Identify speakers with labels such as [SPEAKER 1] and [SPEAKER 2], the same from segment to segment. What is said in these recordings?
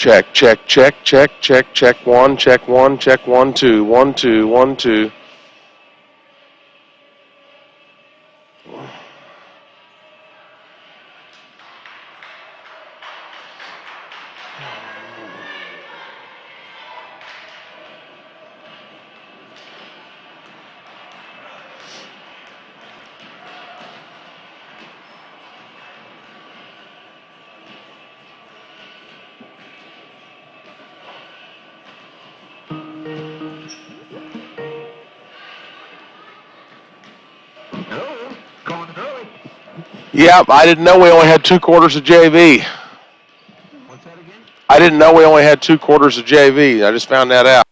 [SPEAKER 1] Check, check, check, check, check, check one, check one, check 1 2, 1 2, 1 2. Yep, I didn't know we only had 2 quarters of JV.
[SPEAKER 2] What's that again?
[SPEAKER 1] I didn't know we only had 2 quarters of JV. I just found that out.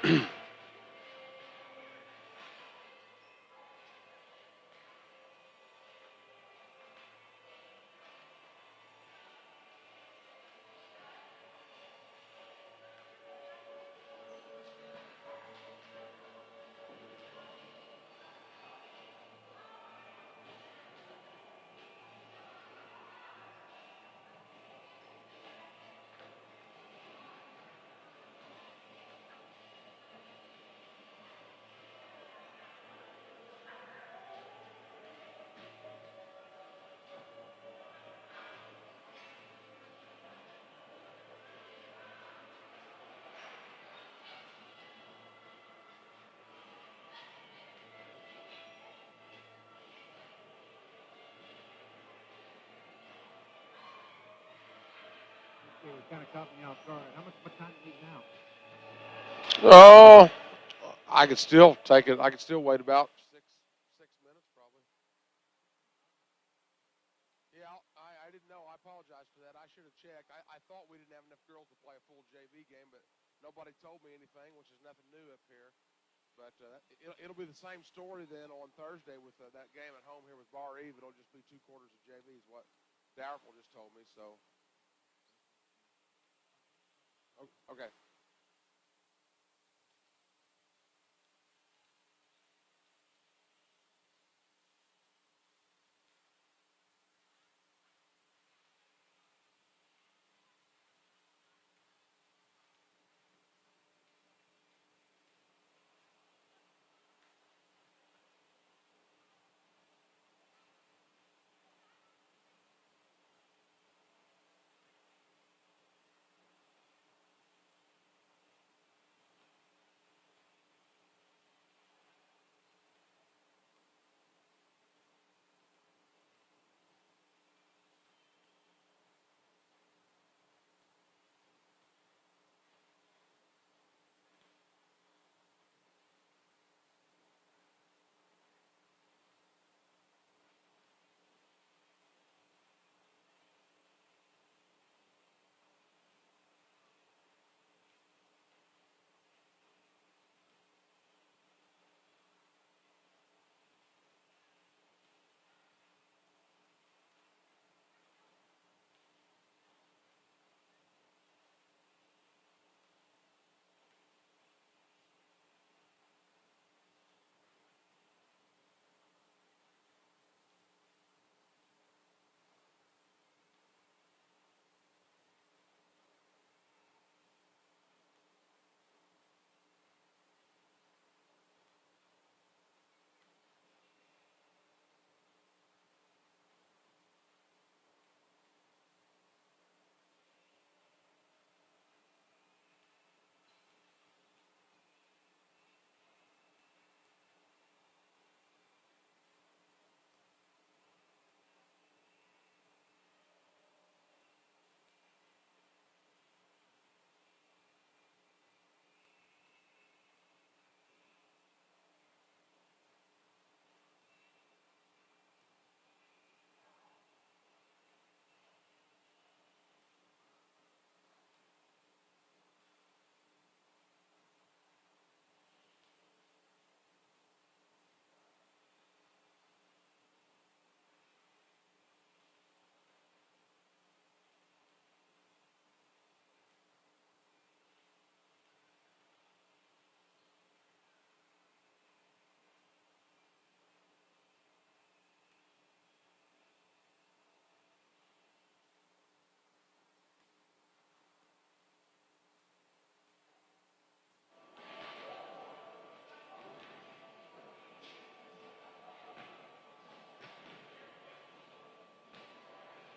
[SPEAKER 2] It kind of caught me off guard. What time do you need now?
[SPEAKER 1] Oh, I could still take it. I could still wait about 6 minutes probably. Yeah, I didn't know. I apologize for that. I should have checked. I thought we didn't have enough girls to play a full JV game, but nobody told me anything, which is nothing new up here. But it'll be the same story then on Thursday with that game at home here with Bar Eve. It'll just be 2 quarters of JV is what Darrell just told me. So, okay.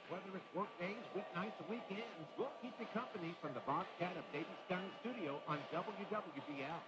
[SPEAKER 2] Whether it's work days, weeknights, or weekends, we'll keep you company from the Bobcat of Daviess Cougars studio on WWBL.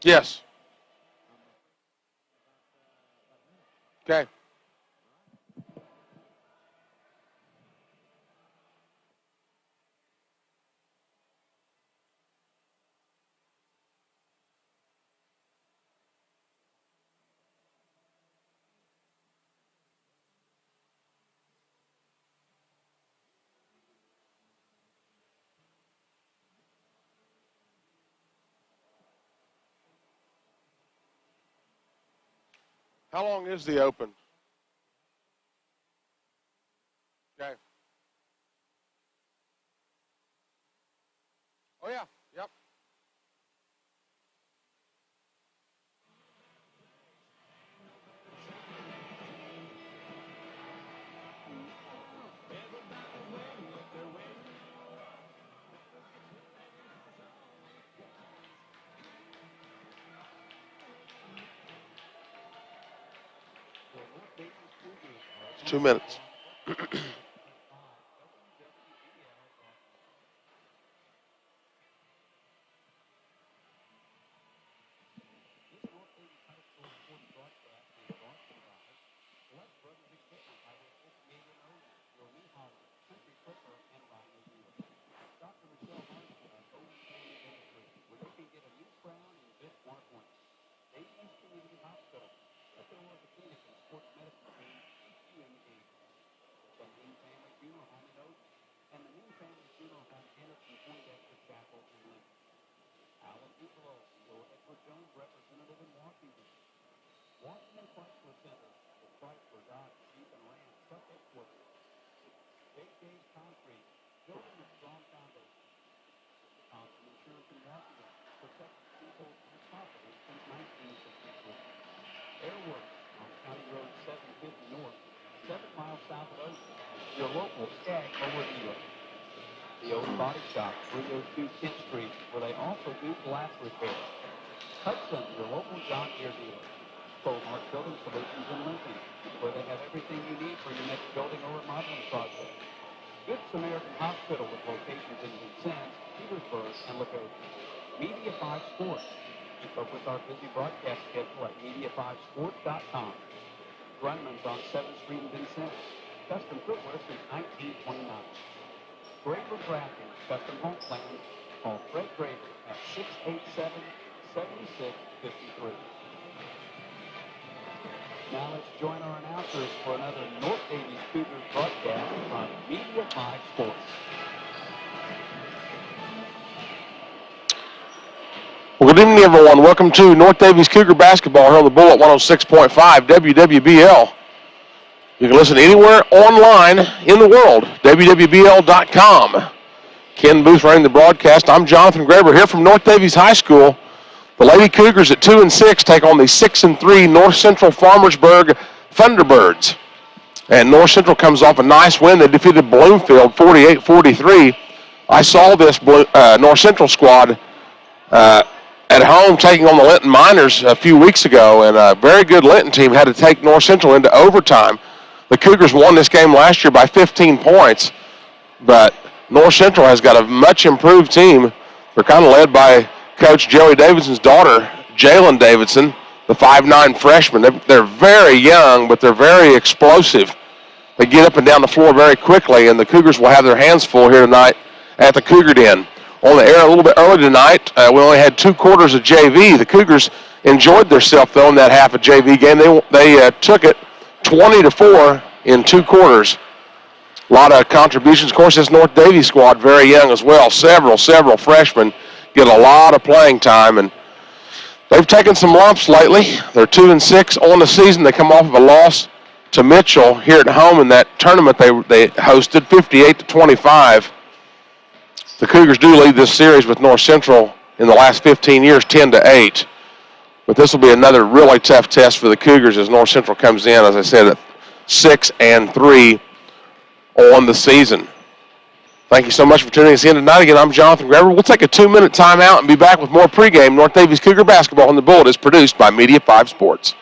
[SPEAKER 1] Yes. Okay. How long is the open? Okay. Oh, yeah. Yep. It's 2 minutes.
[SPEAKER 2] The old body shop, 302 10th Street, where they also do glass repair. Hudson, your local John Deere dealer. Colmark Building Solutions in Lincoln, where they have everything you need for your next building or remodeling project. Good Samaritan Hospital with locations in Vincennes, Petersburg, and Lakota. Media 5 Sports. Keep up with our busy broadcast schedule at media5sports.com. Grunman's on 7th Street in Vincennes. Custom footwear since 1929. Graver Graphics, custom home plans. Call Fred Graver at 687-7653. Now let's join our announcers for another North Daviess Cougars broadcast on Media 5 Sports.
[SPEAKER 1] Well, good evening, everyone. Welcome to North Daviess Cougar basketball here on the Bull at 106.5 WWBL. You can listen anywhere online in the world, WWBL.com. Ken Booth running the broadcast. I'm Jonathan Graber here from North Daviess High School. The Lady Cougars at 2-6 take on the 6-3 North Central Farmersburg Thunderbirds. And North Central comes off a nice win. They defeated Bloomfield 48-43. I saw this North Central squad at home taking on the Linton Miners a few weeks ago, and a very good Linton team had to take North Central into overtime. The Cougars won this game last year by 15 points, but North Central has got a much improved team. They're kind of led by Coach Joey Davidson's daughter, Jalen Davidson, the 5'9 freshman. They're very young, but they're very explosive. They get up and down the floor very quickly, and the Cougars will have their hands full here tonight at the Cougar Den. On the air a little bit early tonight, we only had 2 quarters of JV. The Cougars enjoyed themselves, though, in that half of JV game. They took it 20-4 in 2 quarters. A lot of contributions. Of course, this North Daviess squad, very young as well. Several freshmen get a lot of playing time, and they've taken some lumps lately. They're 2-6 on the season. They come off of a loss to Mitchell here at home in that tournament they hosted, 58-25. The Cougars do lead this series with North Central in the last 15 years, 10-8. But this will be another really tough test for the Cougars as North Central comes in, as I said, at 6-3 on the season. Thank you so much for tuning us in tonight. Again, I'm Jonathan Greber. We'll take a 2-minute timeout and be back with more pregame. North Daviess Cougar basketball on the Bullet is produced by Media 5 Sports.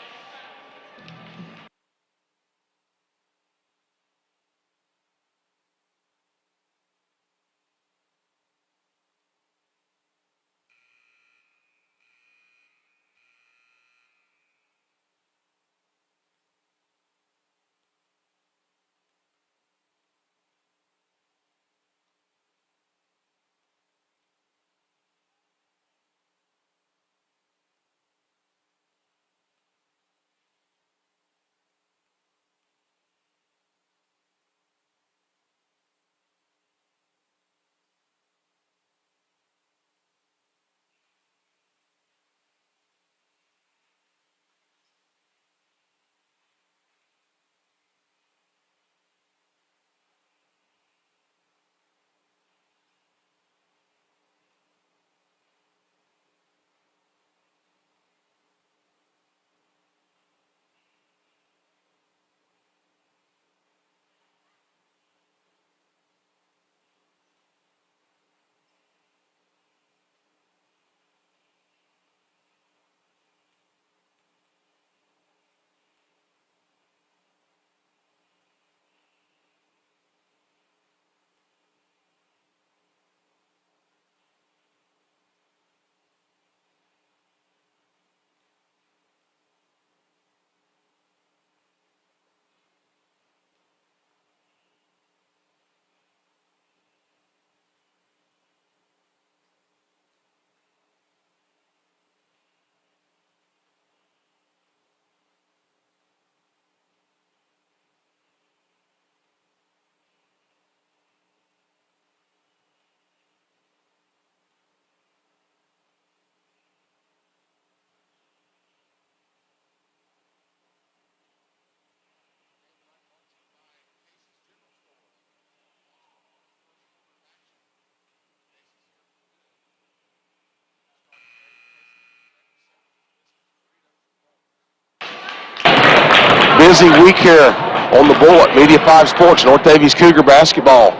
[SPEAKER 1] busy week here on the Bullet, Media 5 Sports, North Daviess Cougar basketball.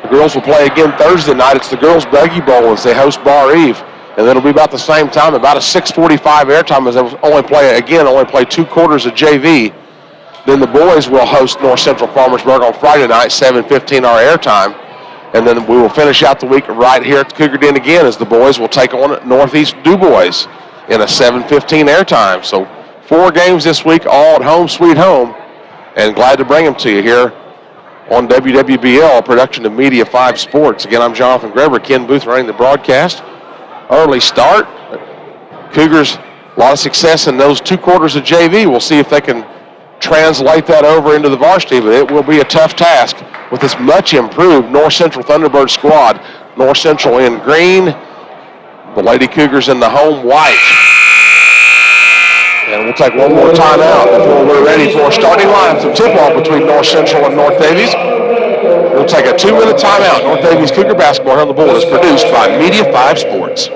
[SPEAKER 1] The girls will play again Thursday night. It's the Girls Buggy Bowl as they host Bar Eve. And then it'll be about the same time, about a 6:45 airtime as they only play 2 quarters of JV. Then the boys will host North Central Farmersburg on Friday night, 7:15 our airtime. And then we will finish out the week right here at the Cougar Den again as the boys will take on Northeast DuBois in a 7:15 airtime. So 4 games this week, all at home, sweet home. And glad to bring them to you here on WWBL, a production of Media 5 Sports. Again, I'm Jonathan Greber, Ken Booth running the broadcast. Early start. Cougars, a lot of success in those 2 quarters of JV. We'll see if they can translate that over into the varsity, but it will be a tough task with this much improved North Central Thunderbird squad. North Central in green, the Lady Cougars in the home white. And we'll take one more timeout before we're ready for a starting line. Some tip-off between North Central and North Daviess. We'll take a 2-minute timeout. North Daviess Cougar basketball here on the Bull is produced by Media 5 Sports.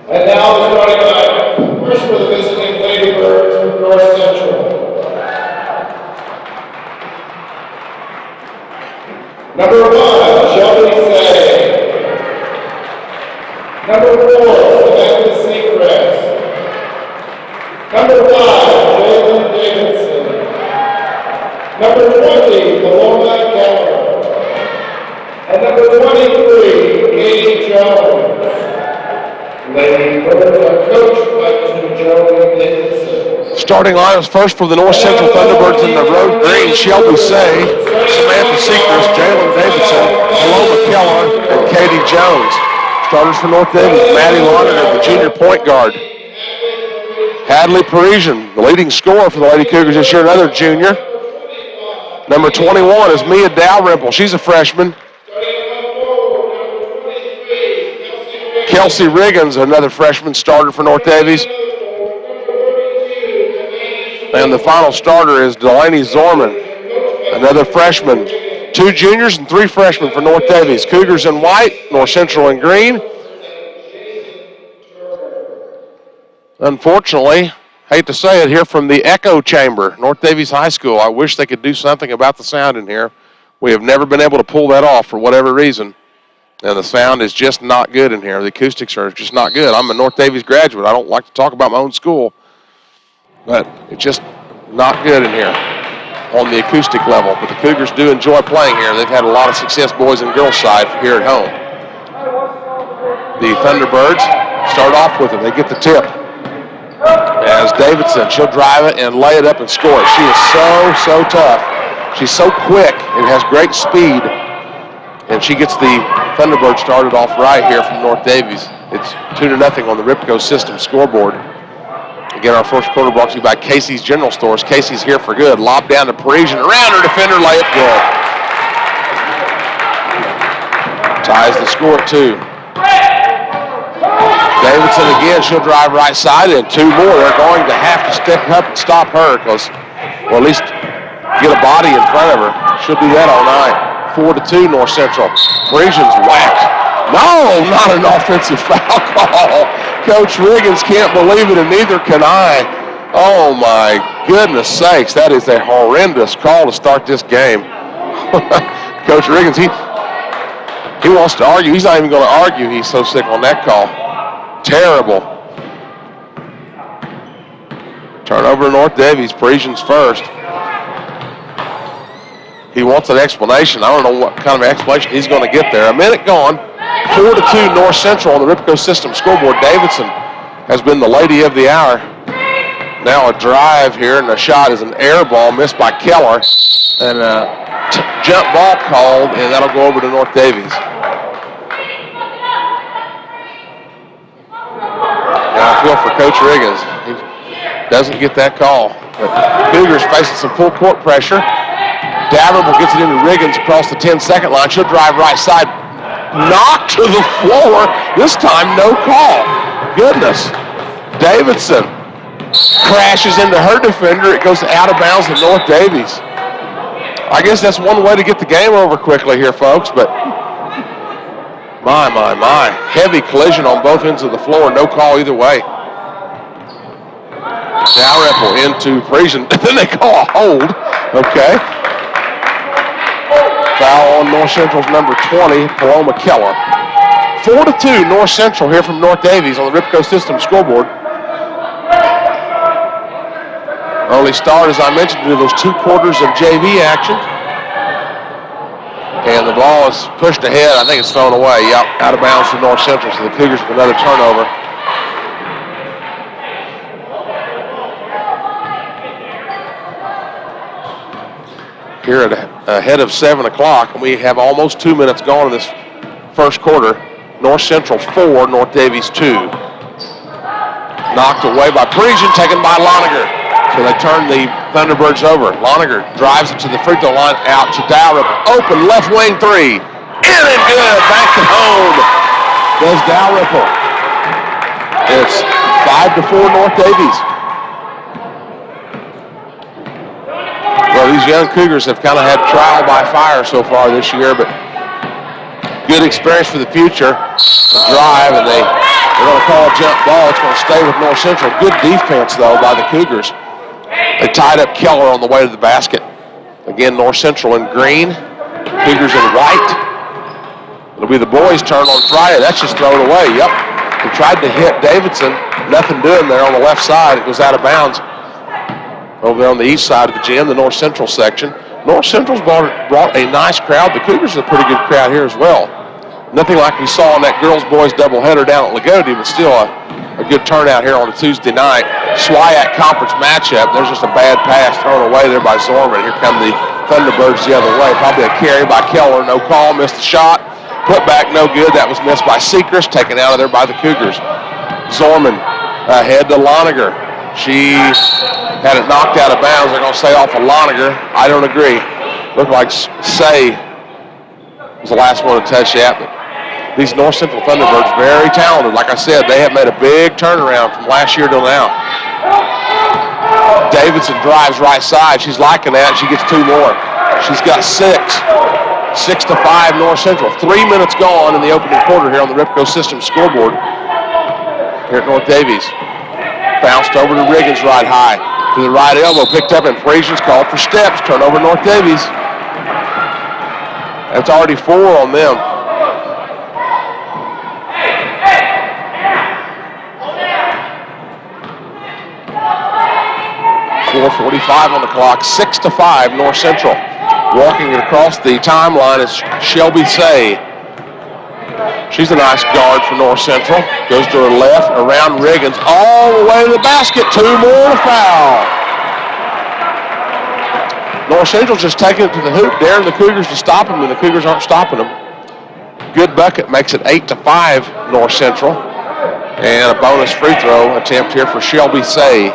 [SPEAKER 3] And now the starting lineup. First for the visiting Thunderbirds from North Central. Number 1, Shelby Say. Number 4, Samantha Seacrest. Number 5, Jalen Davidson. Number 20, Paloma Keller. And number 23, Katie Jones. Lady Birds are coached by Mr. Joe Davidson.
[SPEAKER 1] Starting lineups first for the North Central Thunderbirds in the road green, Shelby Say, Samantha Seacrest, Jalen Davidson, Paloma Keller, and Katie Jones. Starters for North Daviess, Maddie Lauder, the junior point guard. Hadley Parisian, the leading scorer for the Lady Cougars this year, another junior. Number 21 is Mia Dalrymple. She's a freshman. Kelsey Riggins, another freshman starter for North Daviess. And the final starter is Delaney Zorman, another freshman. 2 juniors and 3 freshmen for North Daviess. Cougars in white, North Central in green. Unfortunately, hate to say it here from the echo chamber, North Daviess High School. I wish they could do something about the sound in here. We have never been able to pull that off for whatever reason. And the sound is just not good in here. The acoustics are just not good. I'm a North Daviess graduate. I don't like to talk about my own school. But it's just not good in here on the acoustic level. But the Cougars do enjoy playing here. They've had a lot of success, boys and girls side, here at home. The Thunderbirds start off with it. They get the tip. As Davidson, she'll drive it and lay it up and score it. She is so tough. She's so quick and has great speed. And she gets the Thunderbird started off right here from North Daviess. It's 2-0 on the Ripco System scoreboard. Again, our first quarter brought to you by Casey's General Stores. Casey's here for good. Lob down to Parisian, around her defender, lay it good. Ties the score at 2. Davidson again, she'll drive right side and 2 more. They're going to have to step up and stop her because, well, at least get a body in front of her. Should do that all night. 4-2 North Central. Parisians whacked. No, not an offensive foul call. Coach Riggins can't believe it, and neither can I. Oh, my goodness sakes. That is a horrendous call to start this game. Coach Riggins, he wants to argue. He's not even going to argue. He's so sick on that call. Terrible. Turnover North Daviess. Parisians first. He wants an explanation. I don't know what kind of explanation he's going to get there. A minute gone. 4-2 North Central on the Ripco System scoreboard. Davidson has been the lady of the hour. Now a drive here, and the shot is an air ball missed by Keller. And a jump ball called, and that'll go over to North Daviess. Now I feel for Coach Riggins. He doesn't get that call. But Cougars facing some full court pressure. Davenport gets it into Riggins across the 10-second line. She'll drive right side. Knocked to the floor. This time, no call. Goodness. Davidson crashes into her defender. It goes out of bounds to North Daviess. I guess that's one way to get the game over quickly here, folks, but my. Heavy collision on both ends of the floor. No call either way. Dalrymple into Parisian. Then they call a hold. Okay. Foul on North Central's number 20, Paloma Keller. 4-2 North Central here from North Daviess on the Ripco System scoreboard. Early start, as I mentioned, to those 2 quarters of JV action. And the ball is pushed ahead. I think it's thrown away. Yep, out of bounds to North Central, so the Cougars with another turnover. Here at ahead of 7 o'clock, and we have almost 2 minutes gone in this first quarter. North Central 4, North Daviess 2. Knocked away by Parisian, taken by Loniger. So they turn the Thunderbirds over. Loniger drives it to the free throw line, out to Dalrymple. Open left wing 3. In and good, back to home. Does Dalrymple. It's 5-4 North Daviess. Well, these young Cougars have kind of had trial by fire so far this year, but good experience for the future. The drive, and they're going to call a jump ball. It's going to stay with North Central. Good defense, though, by the Cougars. They tied up Keller on the way to the basket. Again, North Central in green, Cougars in white. It'll be the boys' turn on Friday. That's just thrown away. Yep. They tried to hit Davidson. Nothing doing there on the left side. It goes out of bounds. Over there on the east side of the gym, the North Central section. North Central's brought a nice crowd. The Cougars are a pretty good crowd here as well. Nothing like we saw in that girls-boys doubleheader down at Lagodi, but still a good turnout here on a Tuesday night. SWIAC conference matchup. There's just a bad pass thrown away there by Zorman. Here come the Thunderbirds the other way. Probably a carry by Keller. No call, missed the shot. Put back, no good. That was missed by Seacrest, taken out of there by the Cougars. Zorman ahead to Loniger. She had it knocked out of bounds. They're going to say off of Loniger. I don't agree. Looked like Say was the last one to touch that. But these North Central Thunderbirds, very talented. Like I said, they have made a big turnaround from last year till now. Davidson drives right side. She's liking that. She gets 2 more. She's got 6. 6-5 North Central. 3 minutes gone in the opening quarter here on the Ripco System scoreboard here at North Daviess. Bounced over to Riggins right high. To the right elbow, picked up, and Parisian's called for steps. Turnover North Daviess. That's already 4 on them. .45 on the clock. 6-5 North Central. Walking it across the timeline is Shelby Say. She's a nice guard for North Central. Goes to her left, around Riggins, all the way to the basket. 2 more to foul. North Central's just taking it to the hoop, daring the Cougars to stop them, and the Cougars aren't stopping them. Good bucket makes it 8-5 North Central. And a bonus free throw attempt here for Shelby Say.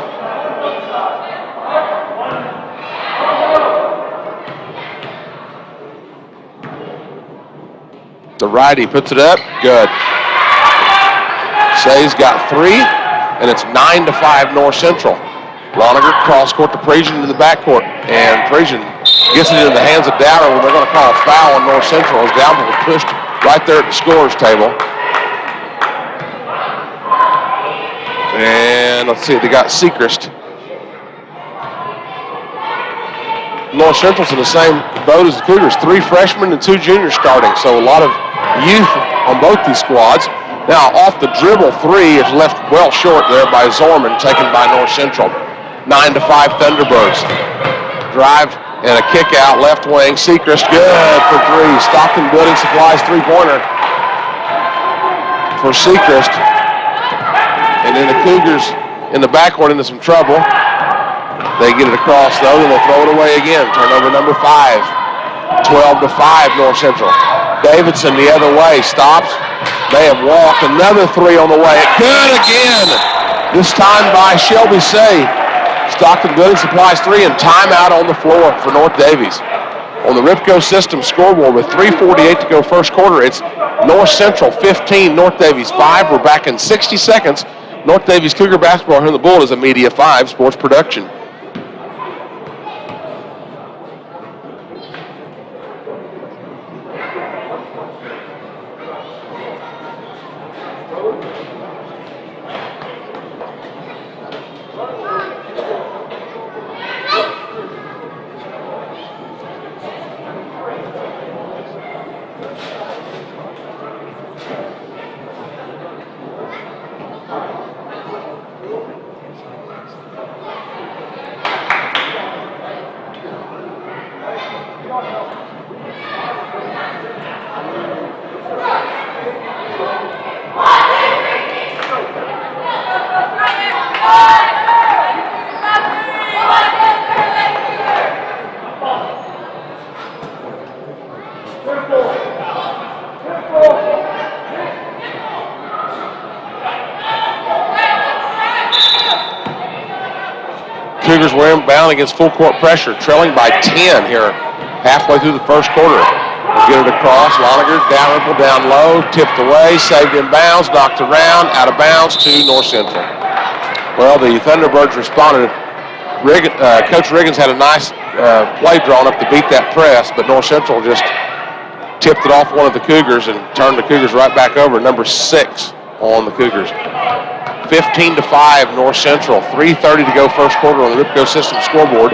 [SPEAKER 1] The righty puts it up. Good. Say's got 3, and it's 9-5 North Central. Loniger cross court to Parisian into the backcourt, and Parisian Gets it into the hands of Downer when they're going to call a foul on North Central as Downer was pushed right there at the scorer's table. And let's see, they got Sechrist. North Central's in the same boat as the Cougars. 3 freshmen and 2 juniors starting, so a lot of youth on both these squads. Now, off the dribble, 3 is left well short there by Zorman, taken by North Central. 9-5 Thunderbirds. Drive and a kick out, left wing. Sechrist, good for 3. Stockton Building Supplies 3-pointer for Sechrist. And then the Cougars in the backcourt into some trouble. They get it across, though, and they throw it away again. Turnover number 5. 12-5 North Central. Davidson the other way, stops. They have walked. Another 3 on the way. Good again. This time by Shelby Say. Stockton Building Supplies 3 and timeout on the floor for North Daviess. On the Ripco System scoreboard with 3:48 to go first quarter, it's North Central 15, North Daviess 5. We're back in 60 seconds. North Daviess Cougar Basketball here in the Bull is a Media 5 sports production. Cougars were inbound against full court pressure, trailing by 10 here halfway through the first quarter. We'll get it across. Loniger, Dalrymple down low, tipped away, saved in bounds, knocked around, out of bounds to North Central. Well, the Thunderbirds responded. Coach Riggins had a nice play drawn up to beat that press, but North Central just tipped it off one of the Cougars and turned the Cougars right back over. Number 6 on the Cougars. 15-5 North Central. 3:30 to go first quarter on the Ripco System scoreboard.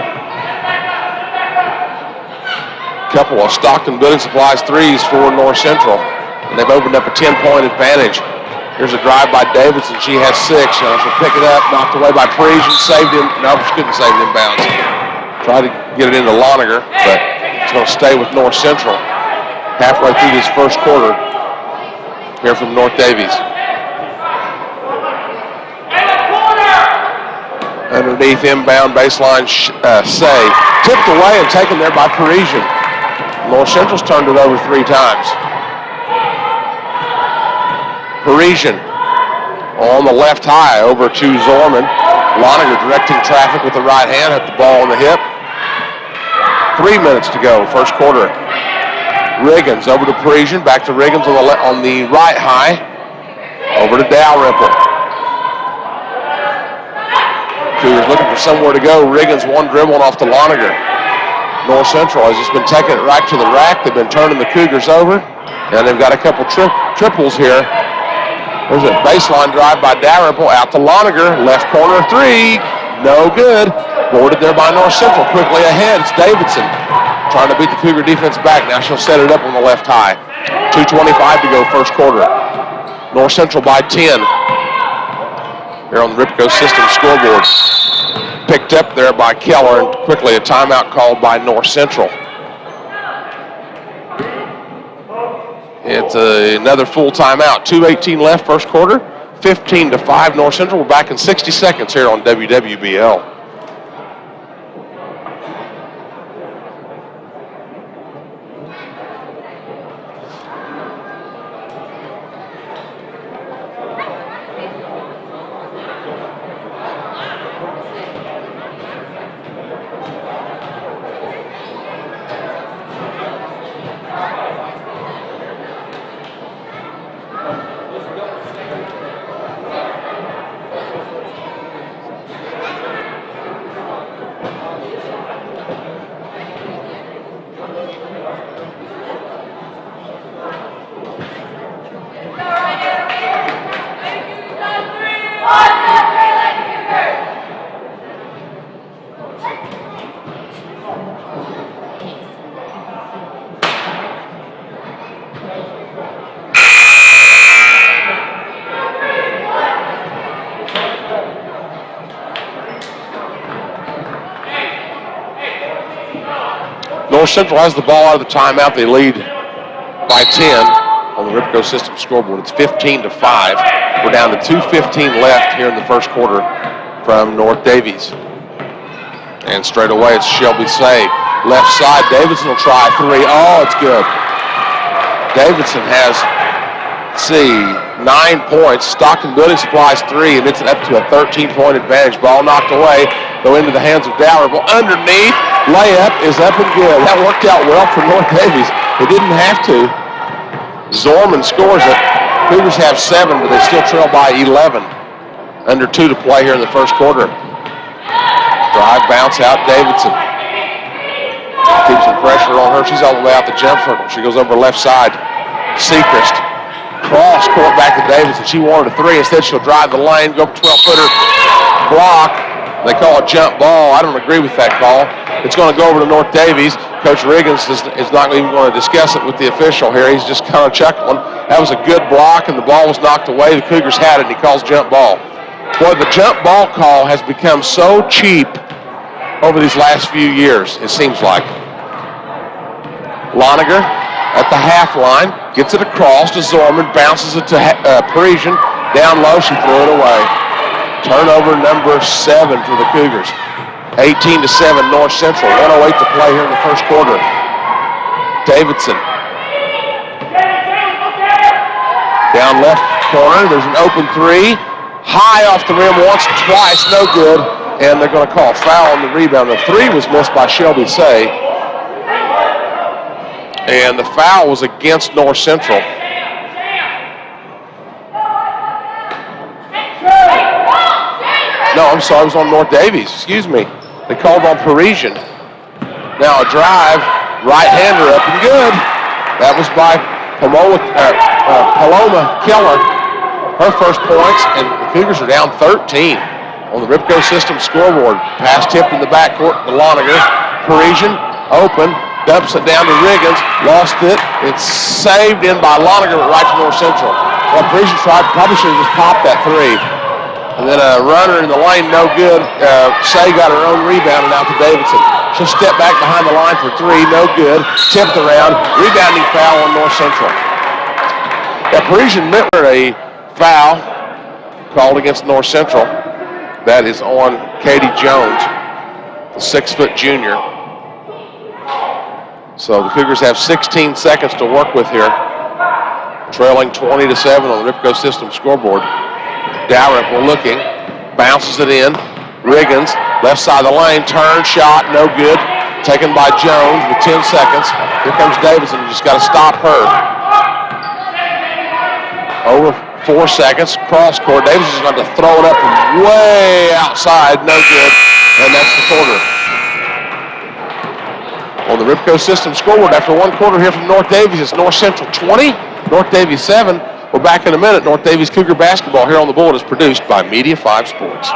[SPEAKER 1] Couple of Stockton Building Supplies 3s for North Central, and they've opened up a 10-point advantage. Here's a drive by Davidson. She has 6. She'll pick it up, knocked away by Parisian, saved him. No, she couldn't save it in bounds. Tried to get it into Loniger, but it's going to stay with North Central halfway through this first quarter here from North Daviess. Underneath inbound baseline, Say. Tipped away and taken there by Parisian. North Central's turned it over 3 times. Parisian on the left high over to Zorman. Loniger directing traffic with the right hand, had the ball on the hip. 3 minutes to go, first quarter. Riggins over to Parisian, back to Riggins on the right high. Over to Dalrymple. Cougars looking for somewhere to go. Riggins one dribbling off to Loniger. North Central has just been taking it right to the rack. They've been turning the Cougars over, and they've got a couple triples here. There's a baseline drive by Dalrymple out to Loniger. Left corner 3. No good. Boarded there by North Central. Quickly ahead. It's Davidson trying to beat the Cougar defense back. Now she'll set it up on the left high. 2:25 to go first quarter. North Central by 10. Here on the Ripco System scoreboard. Picked up there by Keller, and quickly a timeout called by North Central. It's another full timeout. 2:18 left first quarter. 15-5 North Central. We're back in 60 seconds here on WWBL. North Central has the ball out of the timeout. They lead by 10 on the Ripco System scoreboard. It's 15-5. We're down to 2:15 left here in the first quarter from North Daviess. And straight away, it's Shelby Say. Left side, Davidson will try three. Oh, it's good. Davidson has, let's see, 9 points. Stockton Building Supplies 3, and it's up to a 13-point advantage. Ball knocked away, go into the hands of Dalrymple. Underneath, layup is up and good. That worked out well for North Daviess. They didn't have to. Zorman scores it. Cougars have 7, but they still trail by 11. Under 2 to play here in the first quarter. Drive, bounce out, Davidson. Keeps some pressure on her. She's all the way out the jump circle. She goes over left side. Sechrist. Cross court back to Davidson. She wanted a 3. Instead, she'll drive the lane, go up 12-footer. Block. They call it jump ball. I don't agree with that call. It's going to go over to North Daviess. Coach Riggins is not even going to discuss it with the official here. He's just kind of chuckling. That was a good block, and the ball was knocked away. The Cougars had it, and he calls jump ball. Boy, the jump ball call has become so cheap over these last few years, it seems like. Loniger at the half line, gets it across to Zorman, bounces it to Parisian. Down low, she threw it away. Turnover number 7 for the Cougars. 18-7 North Central. 1:08 to play here in the first quarter. Davidson. Down left corner, there's an open 3. High off the rim once, twice, no good. And they're going to call foul on the rebound. The 3 was missed by Shelby Say. And the foul was against North Central. No, I'm sorry, it was on North Daviess. Excuse me. They called on Parisian. Now a drive, right-hander up and good. That was by Paloma Keller. Her first points, and the Cougars are down 13 on the Ripco System scoreboard. Pass tipped in the backcourt to Loniger. Parisian, open, dumps it down to Riggins, lost it. It's saved in by Loniger, but right to North Central. Well, Parisian probably should have just popped that 3. And then a runner in the lane, no good. Say got her own rebound and out to Davidson. She'll step back behind the line for 3, no good. Tipped around, rebounding foul on North Central. Yeah, Parisian meant a foul called against North Central. That is on Katie Jones, the 6-foot junior. So the Cougars have 16 seconds to work with here. Trailing 20-7 on the Ripco System scoreboard. Dalrymple looking, bounces it in. Riggins, left side of the lane, turn, shot, no good. Taken by Jones with 10 seconds. Here comes Davidson, you just got to stop her. Over 4 seconds, cross court. Davidson's going to throw it up from way outside, no good. And that's the quarter. On the Ripco System scoreboard, after 1 quarter here from North Daviess, it's North Central 20, North Daviess 7. We're back in a minute. North Daviess Cougar basketball here on the Bullet is produced by Media 5 Sports.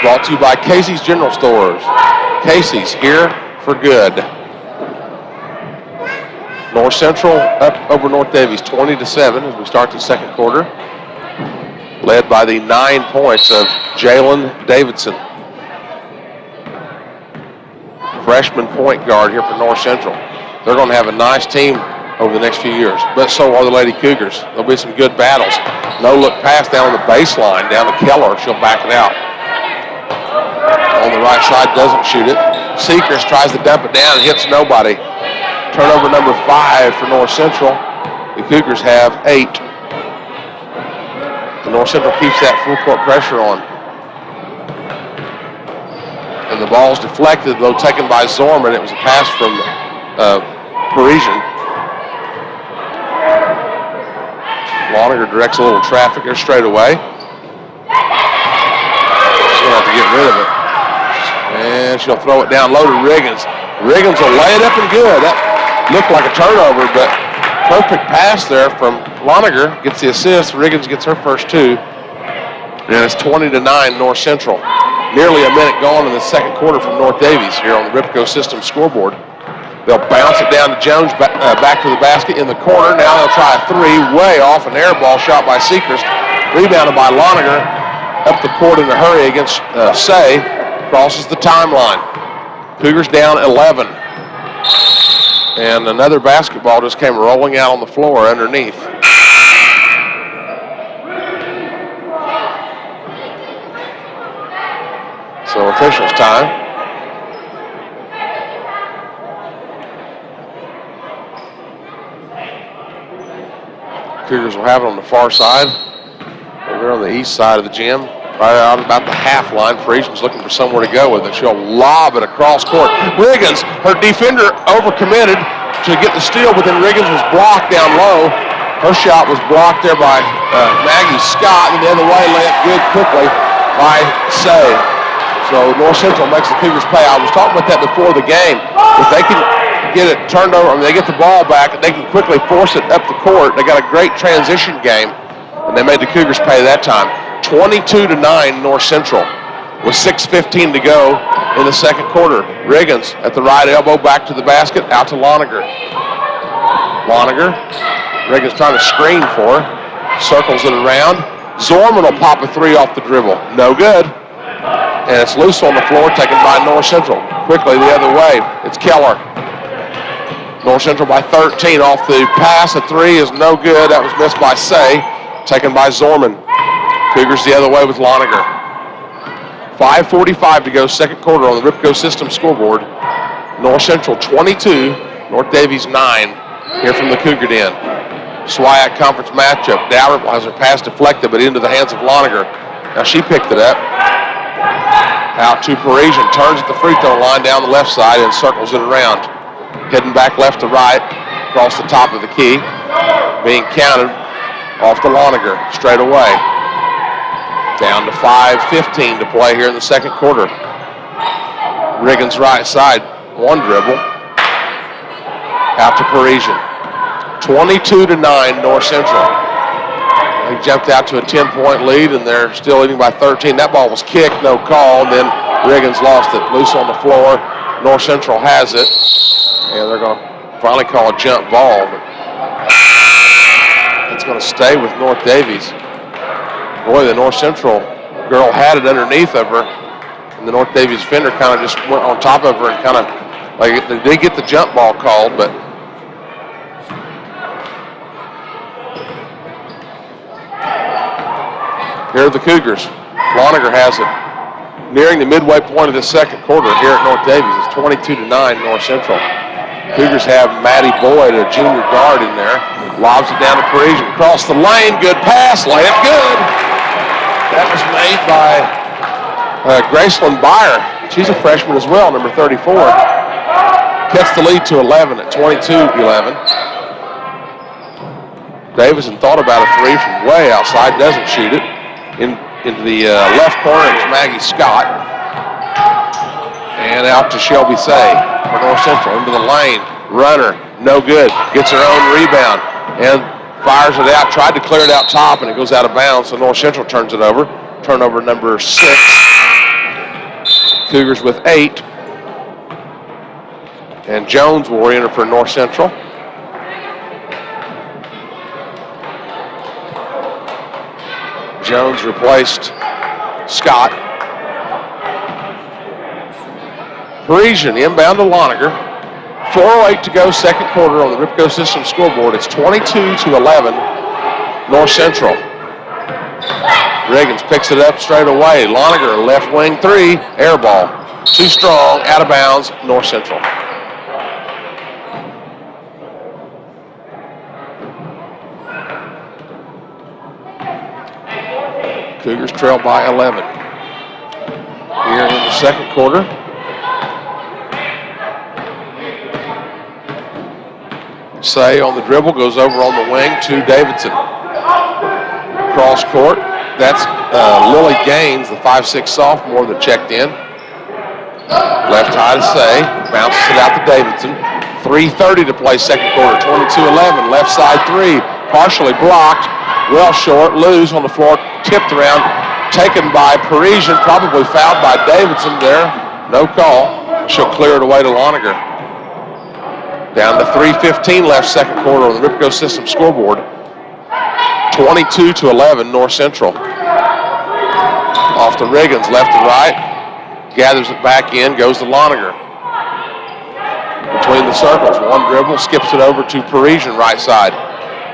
[SPEAKER 1] Brought to you by Casey's General Stores. Casey's, here for good. North Central up over North Daviess 20-7 as we start the second quarter. Led by the 9 points of Jalen Davidson. Freshman point guard here for North Central. They're going to have a nice team over the next few years, but so are the Lady Cougars. There'll be some good battles. No look pass down on the baseline, down to Keller. She'll back it out. on the right side, doesn't shoot it. Seekers tries to dump it down and hits nobody. Turnover number 5 for North Central. The Cougars have 8. The North Central keeps that full court pressure on. And the ball's deflected, though, taken by Zorman. It was a pass from Parisian. Loniger directs a little traffic there straight away. She's going to have to get rid of it. And she'll throw it down low to Riggins. Riggins will lay it up and good. That looked like a turnover, but perfect pass there from Loniger. Gets the assist. Riggins gets her first 2. And it's 20-9 North Central. Nearly a minute gone in the second quarter from North Daviess here on the Ripco System scoreboard. They'll bounce it down to Jones, back to the basket in the corner. Now they'll try a 3 way off, an air ball shot by Seekers. Rebounded by Loniger. Up the court in a hurry against Say. Crosses the timeline. Cougars down 11. And another basketball just came rolling out on the floor underneath. So officials time. Cougars will have it on the far side. They're on the east side of the gym, right out about the half line. Parisian's looking for somewhere to go with it. She'll lob it across court. Riggins, her defender overcommitted to get the steal, but then Riggins was blocked down low. Her shot was blocked there by Maggie Scott, and the other way layup good quickly by Say. So North Central makes the Cougars pay. I was talking about that before the game. If they can get it turned over, they get the ball back, and they can quickly force it up the court. They got a great transition game, and they made the Cougars pay that time. 22-9 North Central with 6:15 to go in the second quarter. Riggins at the right elbow, back to the basket, out to Loniger. Loniger, Riggins trying to screen for her, circles it around. Zorman will pop a 3 off the dribble. No good. And it's loose on the floor, taken by North Central. Quickly the other way, it's Keller. North Central by 13 off the pass. A 3 is no good. That was missed by Say, taken by Zorman. Cougars the other way with Loniger. 5:45 to go, second quarter on the Ripco System scoreboard. North Central 22, North Daviess 9. Here from the Cougar Den. SWIAC conference matchup. Dower has her pass deflected, but into the hands of Loniger. Now she picked it up. Out to Parisian, turns at the free throw line down the left side and circles it around. Heading back left to right, across the top of the key. Being counted off to Loniger, straight away. Down to 5:15 to play here in the second quarter. Riggins right side, 1 dribble. Out to Parisian. 22-9 North Central. They jumped out to a 10-point lead, and they're still leading by 13. That ball was kicked, no call. Then Riggins lost it, loose on the floor. North Central has it, and they're going to finally call a jump ball. But it's going to stay with North Daviess. Boy, the North Central girl had it underneath of her, and the North Daviess defender kind of just went on top of her and kind of, like, they did get the jump ball called, but here are the Cougars. Loniger has it. Nearing the midway point of the second quarter here at North Daviess. It's 22-9 North Central. Cougars have Maddie Boyd, a junior guard, in there. Lobs it down to Parisian. Across the lane. Good pass. Layup good. That was made by Graceland Byer. She's a freshman as well, number 34. Cuts the lead to 11 at 22-11. Davison thought about a 3 from way outside. Doesn't shoot it. Into the left corner, it's Maggie Scott. And out to Shelby Say for North Central. Into the lane. Runner, no good. Gets her own rebound and fires it out. Tried to clear it out top, and it goes out of bounds, so North Central turns it over. Turnover number 6. Cougars with 8. And Jones will enter for North Central. Jones replaced Scott. Parisian inbound to Loniger. 4:08 to go, second quarter on the Ripco System scoreboard. It's 22-11, North Central. Riggins picks it up straight away. Loniger, left wing three, air ball. Too strong, out of bounds, North Central. Cougars trail by 11. Here in the second quarter. Say on the dribble, goes over on the wing to Davidson. Cross court. That's Lily Gaines, the 5'6" sophomore that checked in. Left high to Say. Bounces it out to Davidson. 3:30 to play second quarter. 22-11. Left side three. Partially blocked. Well short. Loose on the floor. Tipped around. Taken by Parisian. Probably fouled by Davidson there. No call. She'll clear it away to Loniger. Down to 3:15 left second quarter on the Ripco System scoreboard. 22-11 North Central. Off to Riggins, left to right. Gathers it back in, goes to Loniger. Between the circles, one dribble, skips it over to Parisian right side.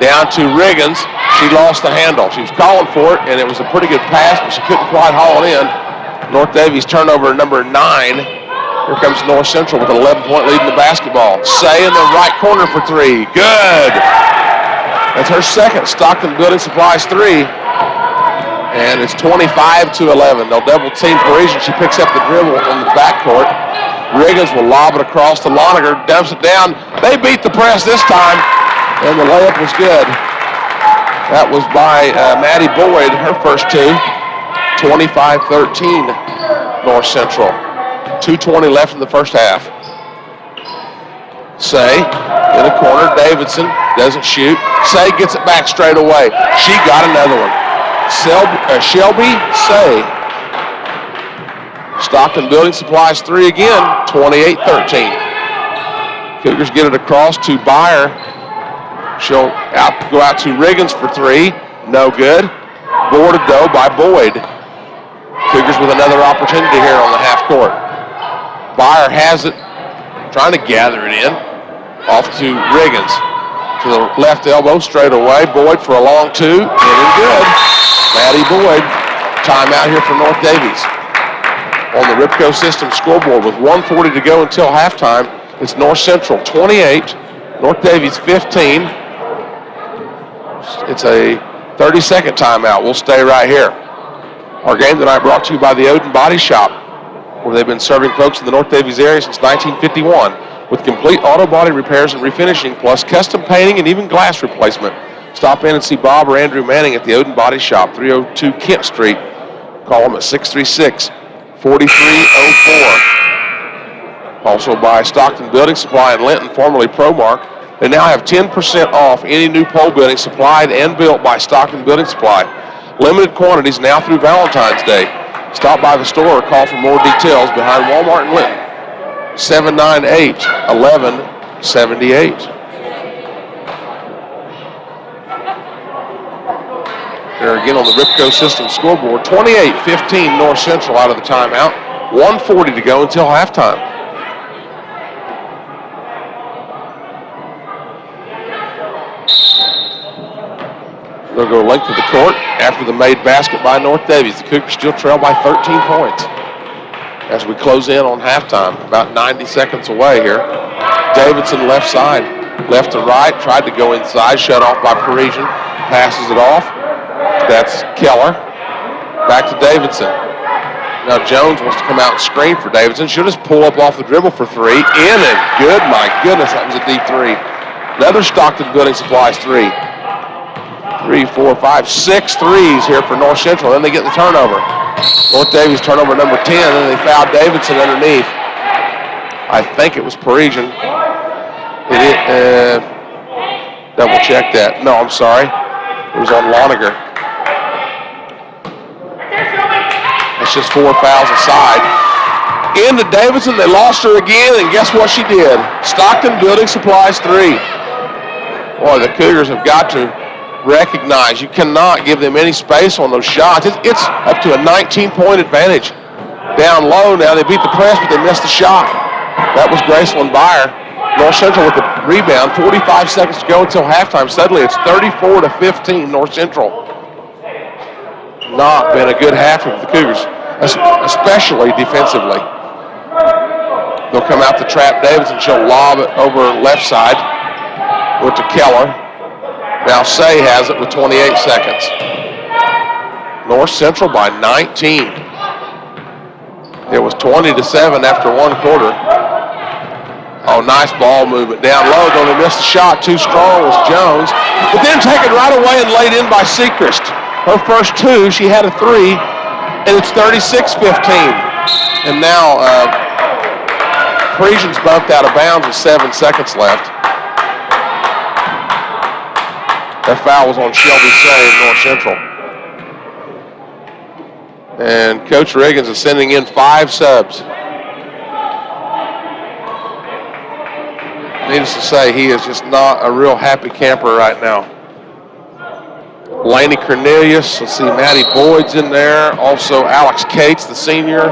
[SPEAKER 1] Down to Riggins. She lost the handle. She was calling for it, and it was a pretty good pass, but she couldn't quite haul it in. North Daviess turnover number 9. Here comes North Central with an 11-point lead in the basketball. Say in the right corner for three. Good. That's her second. Stockton Building Supplies three. And it's 25-11. They'll double team Parisian. She picks up the dribble on the backcourt. Riggins will lob it across to Loniger. Dumps it down. They beat the press this time. And the layup was good. That was by Maddie Boyd, her first two. 25-13 North Central. 2:20 left in the first half. Say in the corner. Davidson doesn't shoot. Say gets it back straight away. She got another one. Shelby Say. Stockton Building Supplies three again. 28-13. Cougars get it across to Byer. She'll go out to Riggins for three. No good. Boarded though by Boyd. Cougars with another opportunity here on the half court. Byer has it, trying to gather it in. Off to Riggins. To the left elbow, straight away. Boyd for a long two. Getting good. Maddie Boyd. Timeout here for North Daviess. On the Ripco System scoreboard with 1:40 to go until halftime, it's North Central 28, North Daviess 15. It's a 30-second timeout. We'll stay right here. Our game tonight brought to you by the Odin Body Shop, where they've been serving folks in the North Daviess area since 1951 with complete auto body repairs and refinishing, plus custom painting and even glass replacement. Stop in and see Bob or Andrew Manning at the Odin Body Shop, 302 Kent Street. Call them at 636-4304. Also by Stockton Building Supply in Linton, formerly Promark. They now have 10% off any new pole building supplied and built by Stockton Building Supply. Limited quantities now through Valentine's Day. Stop by the store or call for more details behind Walmart in Linton. 798-1178. There again on the Ripco System scoreboard. 28-15 North Central out of the timeout. 1:40 to go until halftime. They'll go length of the court after the made basket by North Daviess. The Cougars still trail by 13 points. As we close in on halftime, about 90 seconds away here. Davidson left side, left to right, tried to go inside, shut off by Parisian, passes it off. That's Keller. Back to Davidson. Now Jones wants to come out and screen for Davidson. She'll just pull up off the dribble for three. In and good, my goodness, that was a deep three. Another Stockton Building Supplies three. 3, 4, 5, 6 threes here for North Central. Then they get the turnover. North Daviess turnover number 10, and then they fouled Davidson underneath. I think it was Parisian. Double check that. No, I'm sorry. It was on Loniger. That's just 4 fouls aside. Into Davidson, they lost her again, and guess what she did? Stockton Building Supplies three. Boy, the Cougars have got to recognize you cannot give them any space on those shots. It's up to a 19-point advantage. Down low now, they beat the press, but they missed the shot. That was Graceland Byer. North Central with the rebound. 45 seconds to go until halftime. Suddenly it's 34-15 North Central. not been a good half of the Cougars, especially defensively. They'll come out to trap Davis, and she'll lob it over left side. Went to Keller. Now Say has it with 28 seconds. North Central by 19. It was 20-7 after one quarter. Oh, nice ball movement down low. Though they missed the shot. Too strong was Jones. But then taken right away and laid in by Sechrist. Her first two, she had a three, and it's 36-15. And now Parisians bumped out of bounds with 7 seconds left. That foul was on Shelby Say of North Central. And Coach Riggins is sending in 5 subs. Needless to say, he is just not a real happy camper right now. Laney Cornelius, let's see, Maddie Boyd's in there. Also Alex Cates, the senior.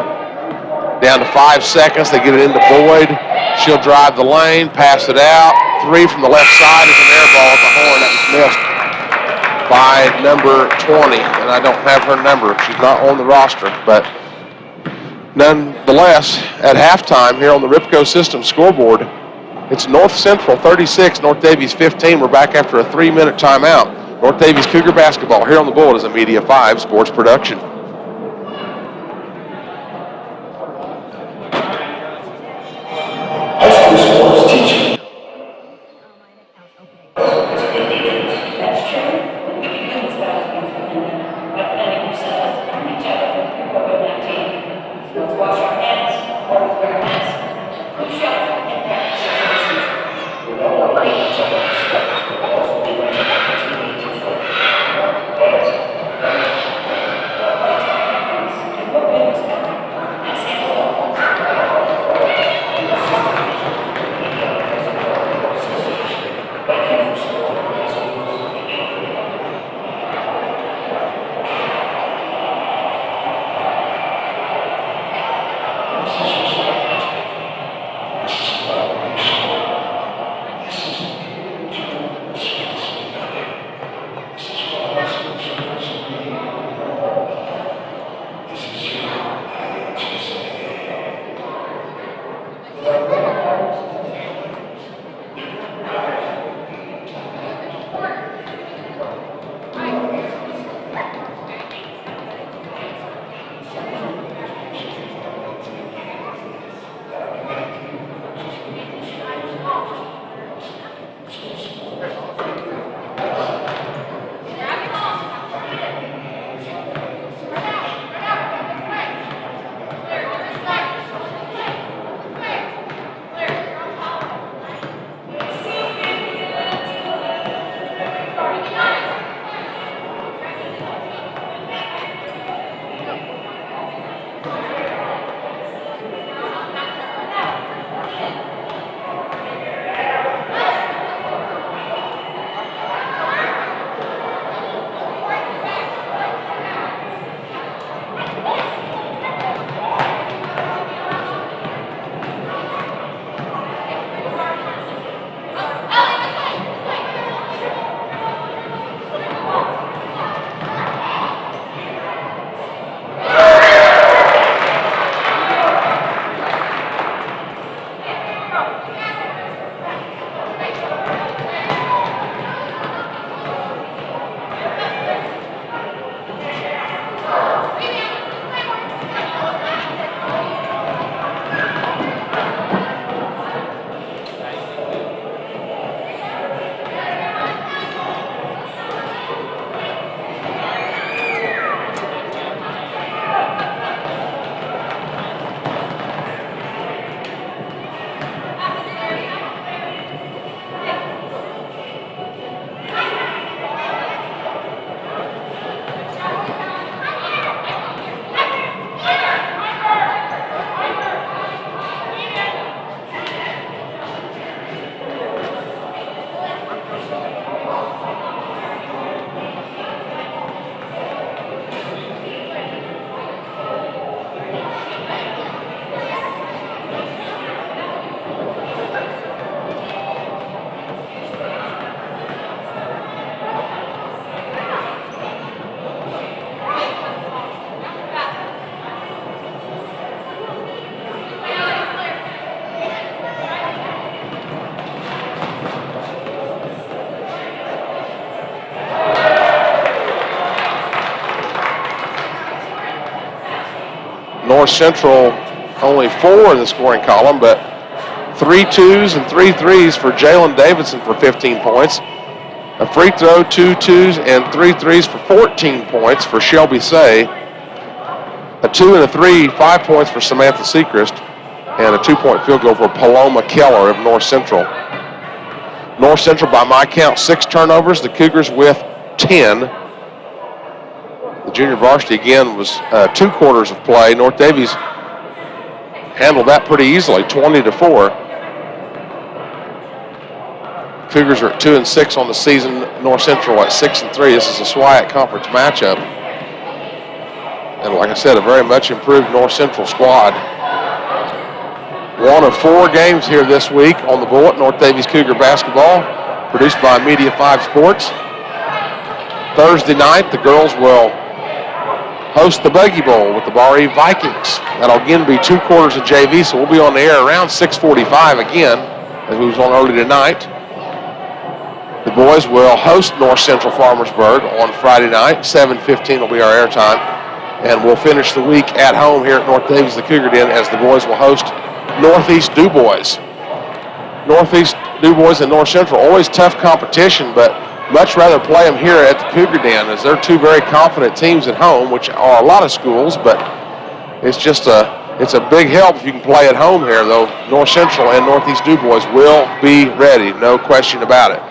[SPEAKER 1] Down to 5 seconds, they get it into Boyd. She'll drive the lane, pass it out. 3 from the left side is an air ball at the horn. That was missed by number 20, and I don't have her number. She's not on the roster, but nonetheless, at halftime here on the Ripco System scoreboard, it's North Central 36, North Daviess 15. We're back after a 3-minute timeout. North Daviess Cougar basketball here on the Bullet is a Media 5 sports production.
[SPEAKER 3] High school sports teaching.
[SPEAKER 1] North Central only 4 in the scoring column, but 3 2s and 3 3s for Jalen Davidson for 15 points. A free throw, 2 2s and 3 3s for 14 points for Shelby Say. A 2 and a 3, 5 points for Samantha Sechrist, and a 2-point field goal for Paloma Keller of North Central. North Central, by my count, 6 turnovers. The Cougars with 10. The junior varsity, again, was 2 quarters of play. North Daviess handled that pretty easily, 20-4. Cougars are at 2-6 on the season. North Central at 6-3. This is a SWIAC conference matchup. And like I said, a very much improved North Central squad. 1 of 4 games here this week on the bullet. North Daviess Cougar basketball, produced by Media 5 Sports. Thursday night, the girls will host the Buggy Bowl with the Bar Eve Vikings. That'll again be 2 quarters of JV, so we'll be on the air around 6:45 again, as we was on early tonight. The boys will host North Central Farmersburg on Friday night. 7:15 will be our airtime. And we'll finish the week at home here at North Daviess, the Cougar Den, as the boys will host Northeast DuBois. Northeast DuBois and North Central, always tough competition, but much rather play them here at the Cougar Den, as they're 2 very confident teams at home, which are a lot of schools, but it's just it's a big help if you can play at home here, though. North Central and Northeast DuBois will be ready, no question about it.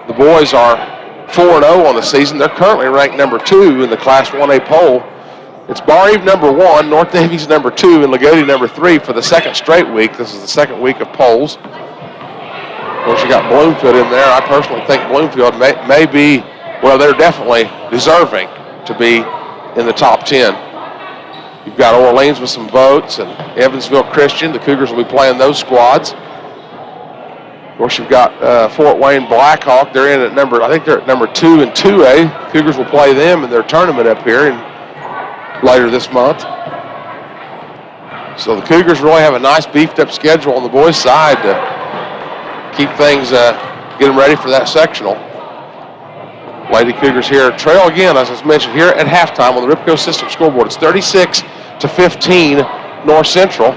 [SPEAKER 1] The boys are 4-0 on the season. They're currently ranked number 2 in the Class 1A poll. It's Bar Eve number 1, North Daviess number 2, and Lagodi number 3 for the second straight week. This is the second week of polls. Of course, you got Bloomfield in there. I personally think Bloomfield may be, well, they're definitely deserving to be in the top 10. You've got Orleans with some votes, and Evansville Christian. The Cougars will be playing those squads. Of course, you've got Fort Wayne Blackhawk. They're in at I think they're at number 2 in 2A. Cougars will play them in their tournament up here later this month. So the Cougars really have a nice beefed up schedule on the boys' side to keep things, get them ready for that sectional. Lady Cougars here trail again, as I mentioned, here at halftime on the Ripco System scoreboard. It's 36-15 North Central.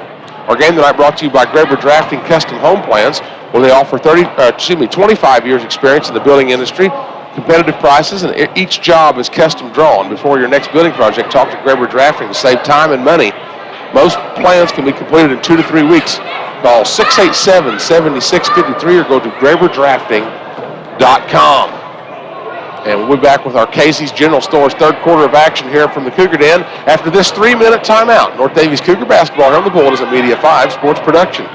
[SPEAKER 1] Our game tonight brought to you by Graber Drafting Custom Home Plans, where they offer 25 years experience in the building industry, competitive prices, and each job is custom drawn. Before your next building project, talk to Graber Drafting to save time and money. Most plans can be completed in 2 to 3 weeks. Call 687-7653 or go to GraberDrafting.com. And we'll be back with our Casey's General Store's third quarter of action here from the Cougar Den after this 3-minute timeout. North Daviess Cougar basketball here on the Bullet is a Media 5 Sports production.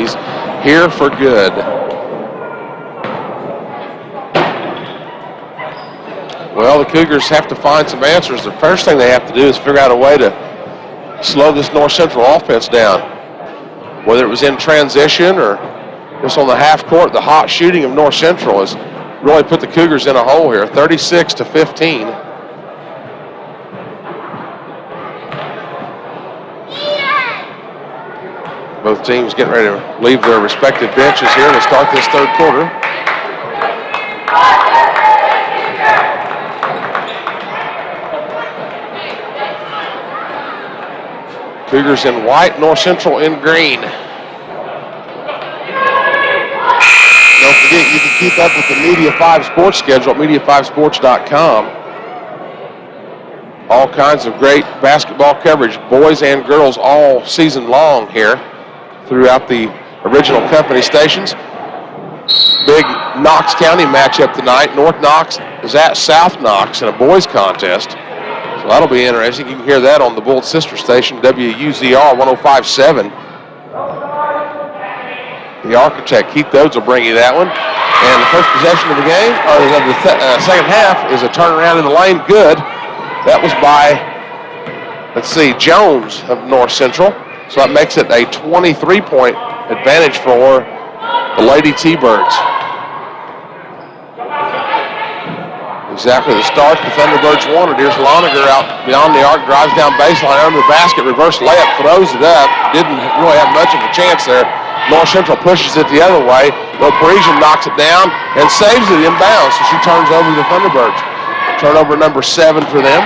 [SPEAKER 1] He's here for good. Well, the Cougars have to find some answers. The first thing they have to do is figure out a way to slow this North Central offense down. Whether it was in transition or just on the half court, the hot shooting of North Central has really put the Cougars in a hole here, 36-15. Both teams getting ready to leave their respective benches here to start this third quarter. Cougars in white, North Central in green. Don't forget, you can keep up with the Media 5 sports schedule at media5sports.com. All kinds of great basketball coverage, boys and girls, all season long here throughout the original company stations. Big Knox County matchup tonight. North Knox is at South Knox in a boys contest. So that'll be interesting. You can hear that on the Bull sister station, WUZR 105.7. The architect, Keith Oates, will bring you that one. And the first possession of the game, or of the second half, is a turnaround in the lane. Good. That was by, let's see, Jones of North Central. So that makes it a 23-point advantage for the Lady T-Birds. Exactly the start the Thunderbirds wanted. Here's Loniger out beyond the arc, drives down baseline under the basket, reverse layup, throws it up. Didn't really have much of a chance there. North Central pushes it the other way. Though Parisian knocks it down and saves it inbounds, so she turns over the Thunderbirds. Turnover number 7 for them.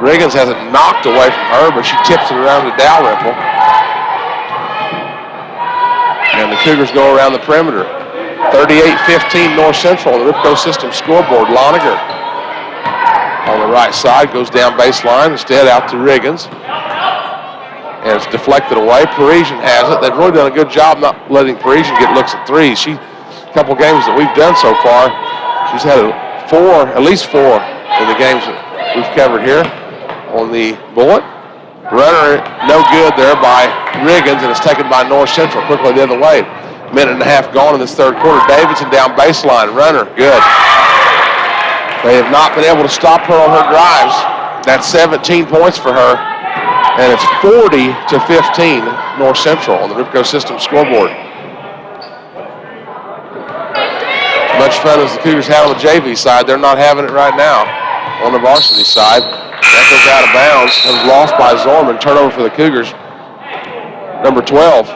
[SPEAKER 1] Riggins has it knocked away from her, but she tips it around to Dalrymple. And the Cougars go around the perimeter. 38-15 North Central on the Ripco System scoreboard. Loniger on the right side goes down baseline, instead out to Riggins. And it's deflected away. Parisian has it. They've really done a good job not letting Parisian get looks at threes. A couple games that we've done so far, she's had at least four in the games that we've covered here on the bullet. Runner no good there by Riggins, and it's taken by North Central quickly the other way. Minute and a half gone in this third quarter. Davidson down baseline. Runner good. They have not been able to stop her on her drives. That's 17 points for her. And it's 40-15 North Central on the Ripco System scoreboard. As much fun as the Cougars have on the JV side, they're not having it right now on the varsity side. That goes out of bounds. It was lost by Zorman. Turnover for the Cougars. Number 12.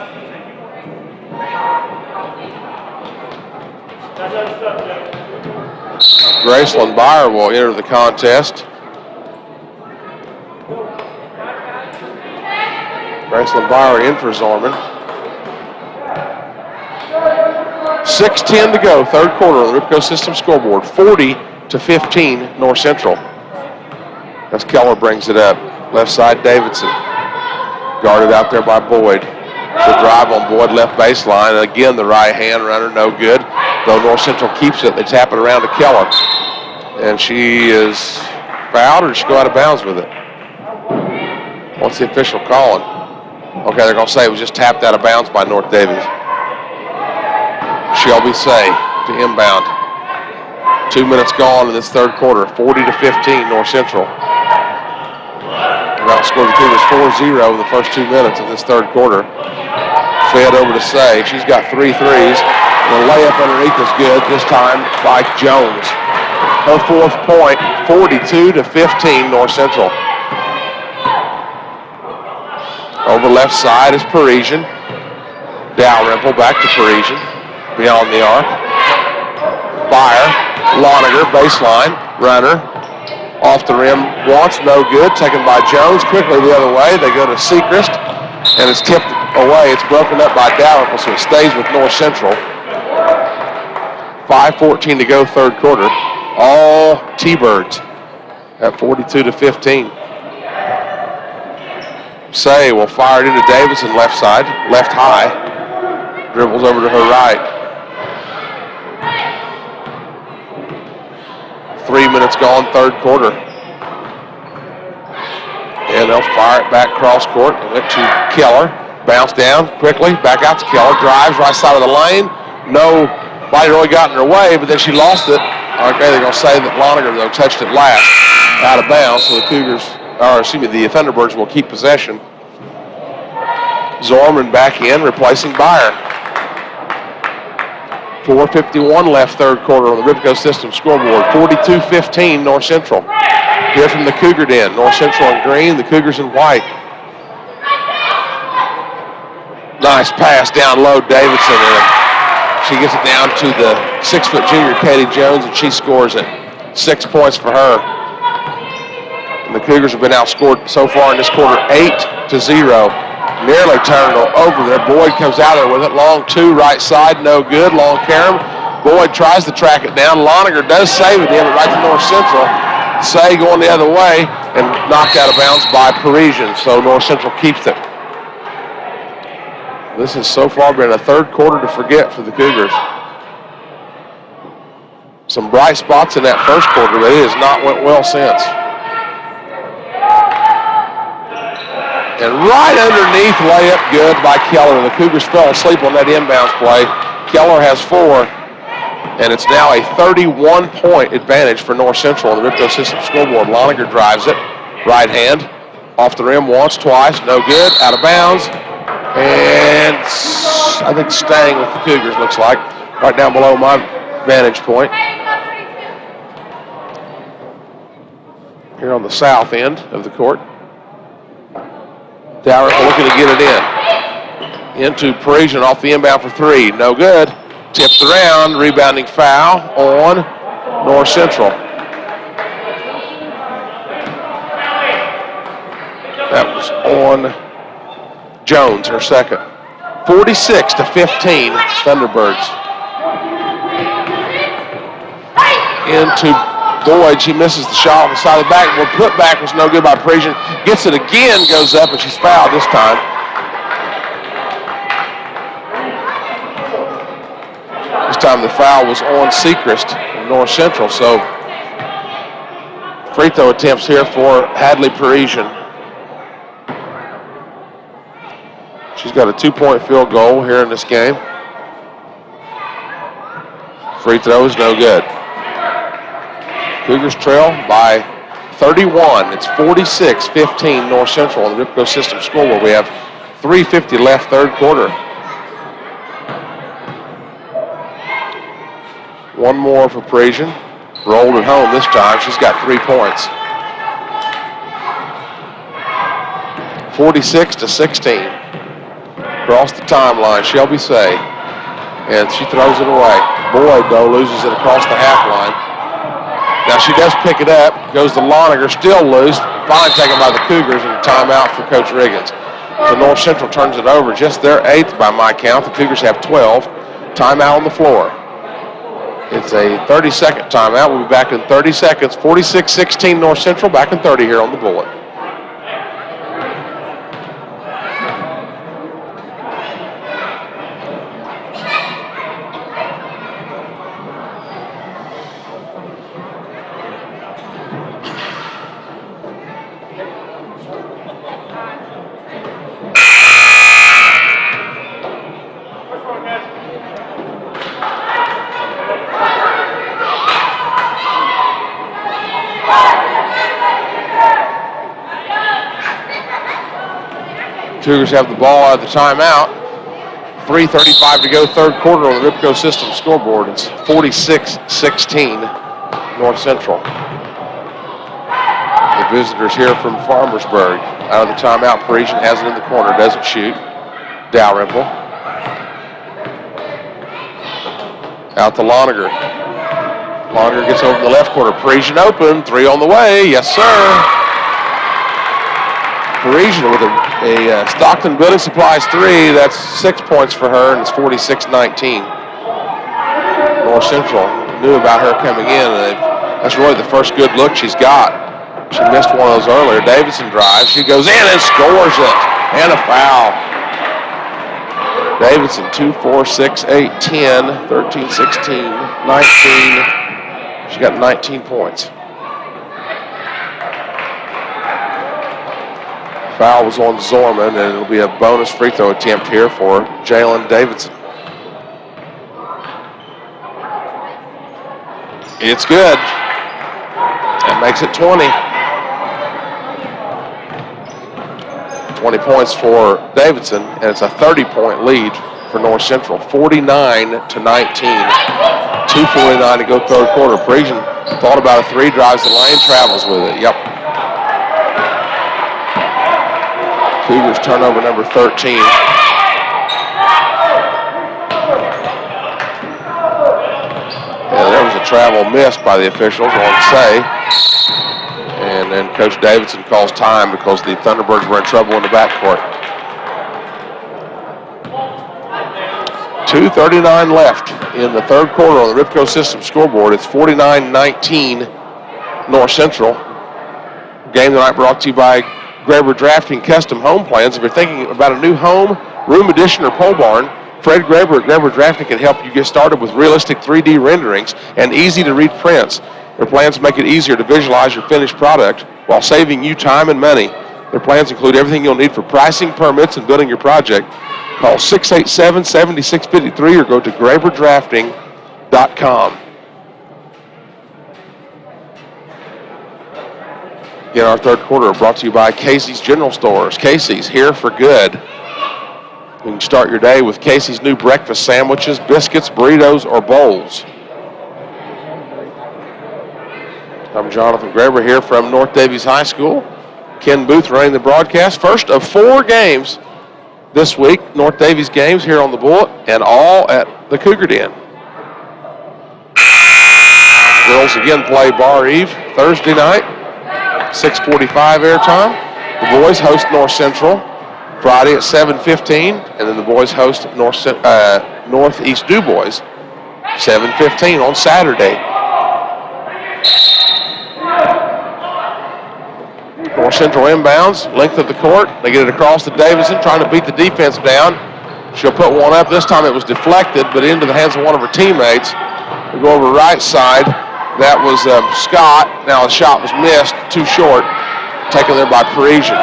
[SPEAKER 1] Graceland Byer will enter the contest. Graceland Byer in for Zorman. 6:10 to go, third quarter on the Ripco System scoreboard. 40-15 North Central. As Keller brings it up. Left side, Davidson. Guarded out there by Boyd. She'll drive on Boyd, left baseline. And again, the right hand runner, no good. Though North Central keeps it, they tap it around to Keller. And she is fouled, or does she go out of bounds with it? What's the official calling? Okay, they're going to say it was just tapped out of bounds by North Daviess. Shelby Say to inbound. 2 minutes gone in this third quarter. 40-15 North Central. They've outscored the Cougars 4-0 in the first 2 minutes of this third quarter. Fed over to Say. She's got 3 threes. The layup underneath is good, this time by Jones. Her 4th point, 42-15 North Central. Over left side is Parisian. Dalrymple back to Parisian. Beyond the arc. Byer, Loniger, baseline, runner. Off the rim, once, no good. Taken by Jones, quickly the other way. They go to Sechrist, and it's tipped away. It's broken up by Dalrymple, so it stays with North Central. 5:14 to go, third quarter. All T-Birds at 42-15. Say will fire it into Davidson, left side, left high. Dribbles over to her right. 3 minutes gone, third quarter. And they'll fire it back cross court. It went to Keller. Bounce down quickly, back out to Keller. Drives right side of the lane. Nobody really got in her way, but then she lost it. Okay, they're going to say that Loniger, though, touched it last out of bounds, so the Thunderbirds will keep possession. Zorman back in, replacing Byer. 4:51 left third quarter on the Ripco System scoreboard. 42-15 North Central. Here from the Cougar Den. North Central in green, the Cougars in white. Nice pass down low, Davidson. And she gets it down to the 6-foot junior, Katie Jones, and she scores it. 6 points for her. And the Cougars have been outscored so far in this quarter 8-0. Nearly turned over there. Boyd comes out there with it. Long two, right side, no good. Long carom. Boyd tries to track it down. Loniger does save it in, but right to North Central. Say going the other way and knocked out of bounds by Parisian. So North Central keeps it. This has so far been a third quarter to forget for the Cougars. Some bright spots in that first quarter, but it has not went well since. And right underneath, layup good by Keller. The Cougars fell asleep on that inbounds play. Keller has 4, and it's now a 31-point advantage for North Central on the Ripco System scoreboard. Loniger drives it, right hand, off the rim once, twice, no good, out of bounds. And I think staying with the Cougars, looks like, right down below my vantage point. Here on the south end of the court. Dower looking to get it in. Into Parisian off the inbound for 3. No good. Tipped around. Rebounding foul on North Central. That was on Jones, her second. 46-15, Thunderbirds. Into Boyd, she misses the shot on the side of the back. Well, put back was no good by Parisian. Gets it again, goes up, and she's fouled this time. This time the foul was on Sechrist from North Central. So free throw attempts here for Hadley Parisian. She's got a 2-point field goal here in this game. Free throw is no good. Cougars trail by 31. It's 46-15 North Central on the Ripco System scoreboard. We have 3:50 left third quarter. One more for Parisian. Rolled it home this time. She's got 3 points. 46-16. Across the timeline, Shelby Say. And she throws it away. Boyd, though, loses it across the half line. Now she does pick it up, goes to Loniger, still loose, finally taken by the Cougars, and a timeout for Coach Riggins. So North Central turns it over, just their 8th by my count. The Cougars have 12. Timeout on the floor. It's a 30-second timeout. We'll be back in 30 seconds. 46-16 North Central, back in 30 here on the Bullet. Cougars have the ball out of the timeout. 3:35 to go, third quarter on the Ripco System scoreboard. It's 46-16 North Central. The visitors here from Farmersburg. Out of the timeout, Parisian has it in the corner, doesn't shoot. Dalrymple. Out to Loniger. Loniger gets over the left corner. Parisian open, 3 on the way, yes sir. Parisian with a Stockton Building Supplies 3. That's 6 points for her, and it's 46-19. North Central knew about her coming in, and that's really the first good look she's got. She missed one of those earlier. Davidson drives. She goes in and scores it. And a foul. Davidson, 2, 4, 6, 8, 10, 13, 16, 19. She got 19 points. Foul was on Zorman, and it'll be a bonus free throw attempt here for Jalen Davidson. It's good. That makes it 20. 20 points for Davidson, and it's a 30-point lead for North Central, 49-19. 2:49 to go third quarter. Parisian thought about a three, drives the lane, travels with it. Yep. Cougars turnover number 13. And there was a travel missed by the officials on Say. And then Coach Davidson calls time because the Thunderbirds were in trouble in the backcourt. 2:39 left in the third quarter on the Ripco System scoreboard. It's 49-19 North Central. Game tonight brought to you by Graber Drafting Custom Home Plans. If you're thinking about a new home, room addition, or pole barn, Fred Graber at Graber Drafting can help you get started with realistic 3D renderings and easy-to-read prints. Their plans make it easier to visualize your finished product while saving you time and money. Their plans include everything you'll need for pricing, permits, and building your project. Call 687-7653 or go to GraberDrafting.com. Again, our third quarter brought to you by Casey's General Stores. Casey's, here for good. You can start your day with Casey's new breakfast sandwiches, biscuits, burritos, or bowls. I'm Jonathan Graber here from North Daviess High School. Ken Booth running the broadcast. First of 4 games this week, North Daviess games here on the bullet, and all at the Cougar Den. Girls again play Bar Eve Thursday night, 6:45 airtime. The boys host North Central Friday at 7:15, and then the boys host Northeast Du Bois 7:15 on Saturday. North Central inbounds, length of the court. They get it across to Davidson, trying to beat the defense down. She'll put one up. This time it was deflected, but into the hands of one of her teammates. We go over right side. That was Scott. Now the shot was missed, too short. Taken there by Parisian.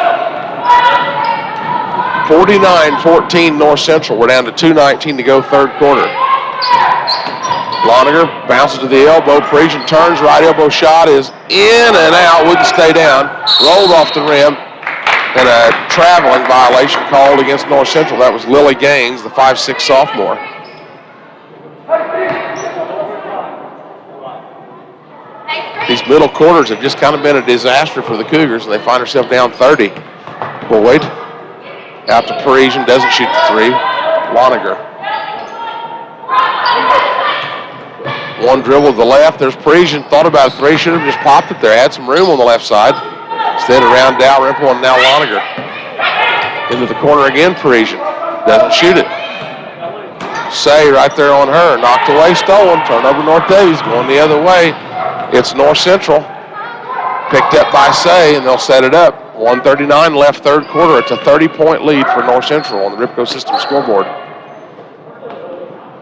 [SPEAKER 1] 49-14 North Central. We're down to 2:19 to go third quarter. Loniger bounces to the elbow. Parisian turns. Right elbow shot is in and out. Wouldn't stay down. Rolled off the rim. And a traveling violation called against North Central. That was Lily Gaines, the 5'6" sophomore. These middle quarters have just kind of been a disaster for the Cougars, and they find themselves down 30. Boyd out to Parisian, doesn't shoot the three. Loniger. One dribble to the left. There's Parisian. Thought about a three. Should have just popped it there. Had some room on the left side. Instead, around Dalrymple and now Loniger. Into the corner again, Parisian. Doesn't shoot it. Say right there on her. Knocked away, stolen. Turnover North Daviess going the other way. It's North Central. Picked up by Say, and they'll set it up. 1:39 left third quarter. It's a 30-point lead for North Central on the Ripco System scoreboard.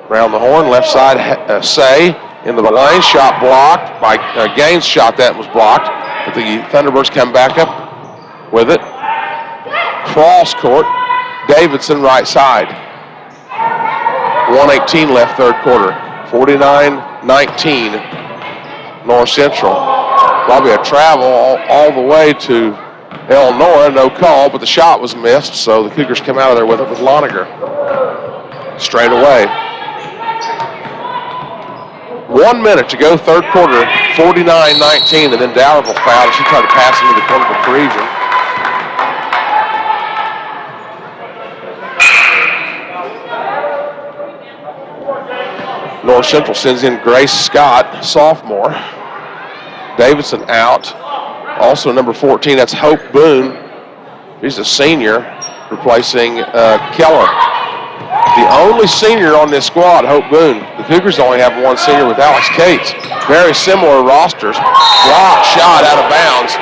[SPEAKER 1] Around the horn, left side, Say into the lane. Shot blocked by Gaines. Shot that was blocked. But the Thunderbirds come back up with it. Cross court. Davidson right side. 1:18 left third quarter. 49-19 North Central. Probably a travel all the way to Eleanor. No call, but the shot was missed, so the Cougars come out of there with it with Loniger. Straight away. 1 minute to go third quarter, 49-19, and then Dalrymple fouled. She tried to pass into the corner for Parisian. North Central sends in Grace Scott, sophomore. Davidson out. Also number 14, that's Hope Boone. She's a senior, replacing Keller. The only senior on this squad, Hope Boone. The Cougars only have one senior with Alex Cates. Very similar rosters. Blocked shot out of bounds.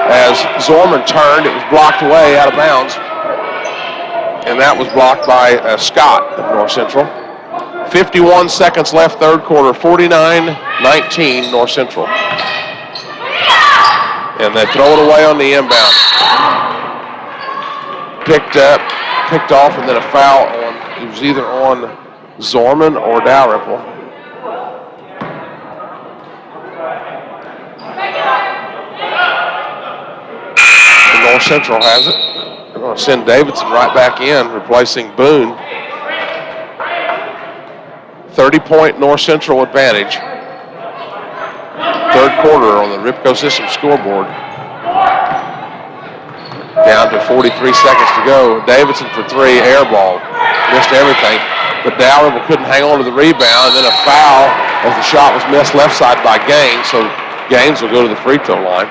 [SPEAKER 1] As Zorman turned, it was blocked away out of bounds. And that was blocked by Scott of North Central. 51 seconds left third quarter, 49-19 North Central. And they throw it away on the inbound. picked off, and then a foul on, it was either on Zorman or Dalrymple. And North Central has it. They're going to send Davidson right back in, replacing Boone. 30-point North Central advantage. Third quarter on the Ripco System scoreboard. Down to 43 seconds to go. Davidson for three, air ball. Missed everything. But Dalrymple couldn't hang on to the rebound, and then a foul as the shot was missed left side by Gaines, so Gaines will go to the free throw line.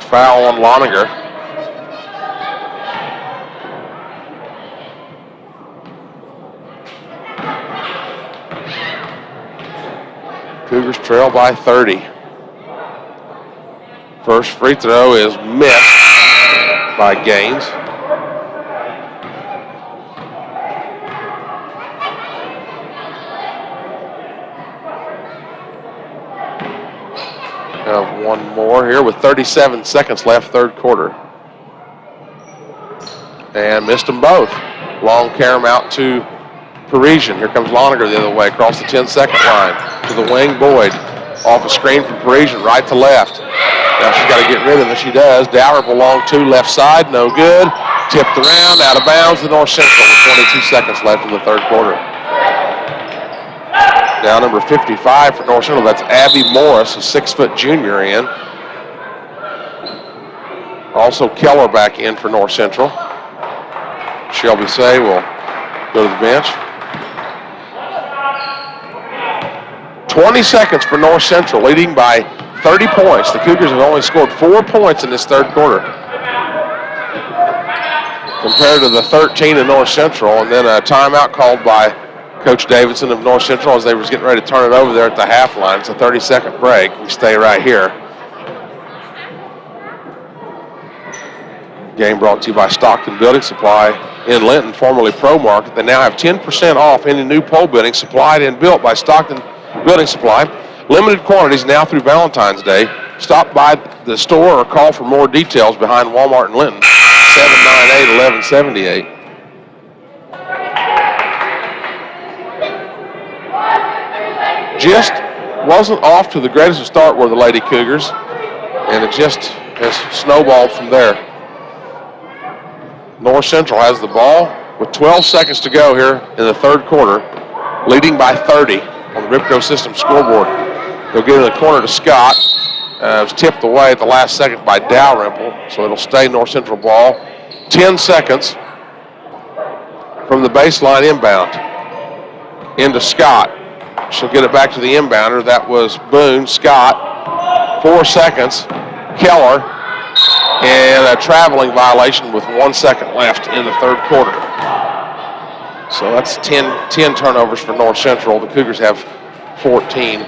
[SPEAKER 1] Foul on Loninger. Cougars trail by 30. First free throw is missed by Gaines. Have one more here with 37 seconds left, third quarter. And missed them both. Long carry out to Parisian. Here comes Loninger the other way across the 10-second line to the wing. Boyd off a screen from Parisian, right to left. Now she's got to get rid of it. She does. Dalrymple long two, left side, no good. Tipped around, out of bounds to North Central with 22 seconds left in the third quarter. Now number 55 for North Central, that's Abby Morris, a 6-foot junior in. Also Keller back in for North Central. Shelby Say will go to the bench. 20 seconds for North Central, leading by 30 points. The Cougars have only scored 4 points in this third quarter compared to the 13 in North Central, and then a timeout called by Coach Davidson of North Central as they was getting ready to turn it over there at the half line. It's a 30-second break. We stay right here. Game brought to you by Stockton Building Supply in Linton, formerly Pro Market. They now have 10% off any new pole building supplied and built by Stockton Building Supply. Limited quantities now through Valentine's Day. Stop by the store or call for more details behind Walmart in Linton, 798-1178. Just wasn't off to the greatest of start were the Lady Cougars, and it just has snowballed from there. North Central has the ball with 12 seconds to go here in the third quarter, leading by 30 on the Ripco System scoreboard. They'll get in the corner to Scott. It was tipped away at the last second by Dalrymple, so it'll stay North Central ball. 10 seconds from the baseline inbound into Scott. She'll get it back to the inbounder. That was Boone. Scott, 4 seconds. Keller, and a traveling violation with 1 second left in the third quarter. So that's 10 turnovers for North Central. The Cougars have 14.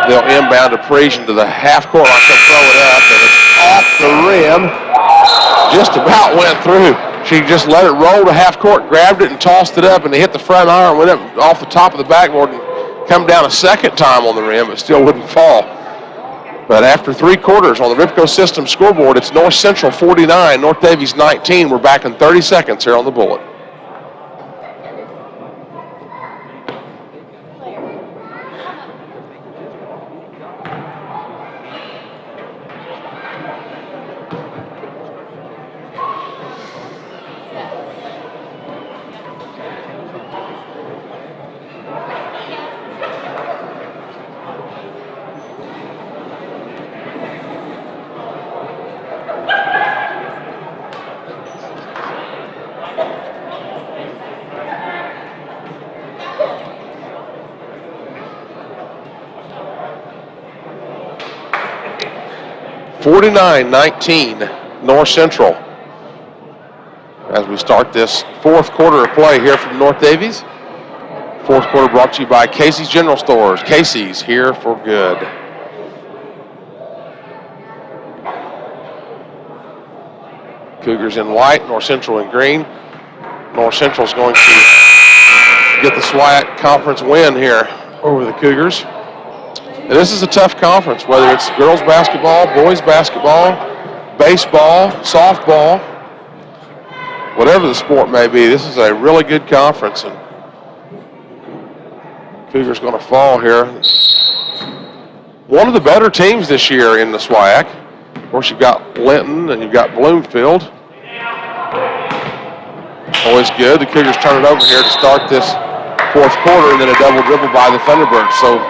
[SPEAKER 1] They'll inbound to Parisian to the half court line. She'll throw it up, and it's off the rim. Just about went through. She just let it roll to half court, grabbed it and tossed it up, and it hit the front iron, went up off the top of the backboard and come down a second time on the rim, but still wouldn't fall. But after 3 quarters on the Ripco System scoreboard, it's North Central 49, North Daviess 19. We're back in 30 seconds here on the bullet. (49-19) North Central. As we start this fourth quarter of play here from North Daviess. Fourth quarter brought to you by Casey's General Stores. Casey's, here for good. Cougars in white, North Central in green. North Central is going to get the SWIAC conference win here over the Cougars. And this is a tough conference, whether it's girls basketball, boys basketball, baseball, softball, whatever the sport may be, this is a really good conference. And Cougars going to fall here. One of the better teams this year in the SWIAC. Of course, you've got Linton and you've got Bloomfield. Always good. The Cougars turn it over here to start this fourth quarter, and then a double dribble by the Thunderbirds. So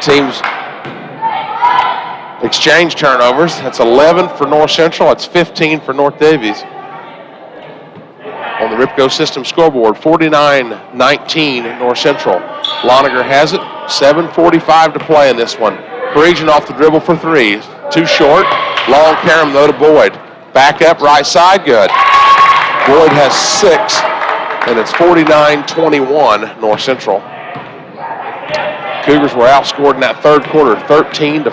[SPEAKER 1] teams exchange turnovers. That's 11 for North Central. That's 15 for North Daviess. On the Ripco system scoreboard, 49-19 North Central. Loniger has it. 7:45 to play in this one. Parisian off the dribble for three. Too short. Long carom though to Boyd. Back up right side. Good. Boyd has 6, and it's 49-21 North Central. Cougars were outscored in that third quarter, 13-4.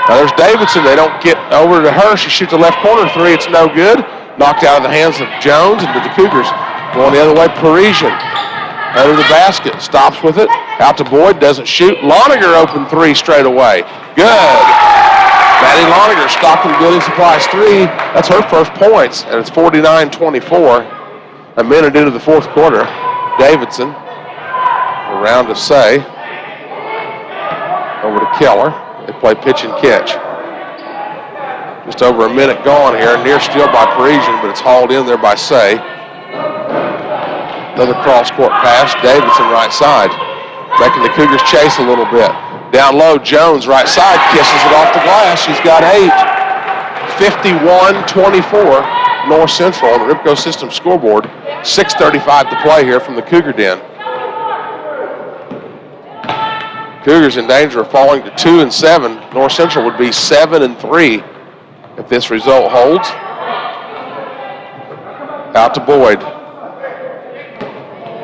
[SPEAKER 1] Now there's Davidson. They don't get over to her. She shoots a left corner three. It's no good. Knocked out of the hands of Jones, and to the Cougars. Going the other way, Parisian. Under the basket. Stops with it. Out to Boyd. Doesn't shoot. Loniger open three straight away. Good. Maddie Loniger, Stockton Building Supplies three. That's her first points, and it's 49-24. A minute into the fourth quarter. Davidson around to Say. Over to Keller. They play pitch and catch. Just over a minute gone here. Near steal by Parisian, but it's hauled in there by Say. Another cross-court pass. Davidson right side. Making the Cougars chase a little bit. Down low, Jones right side kisses it off the glass. She's got 8. 51-24 North Central on the Ripco system scoreboard. 6:35 to play here from the Cougar Den. Cougars in danger of falling to 2-7. North Central would be 7-3 if this result holds. Out to Boyd.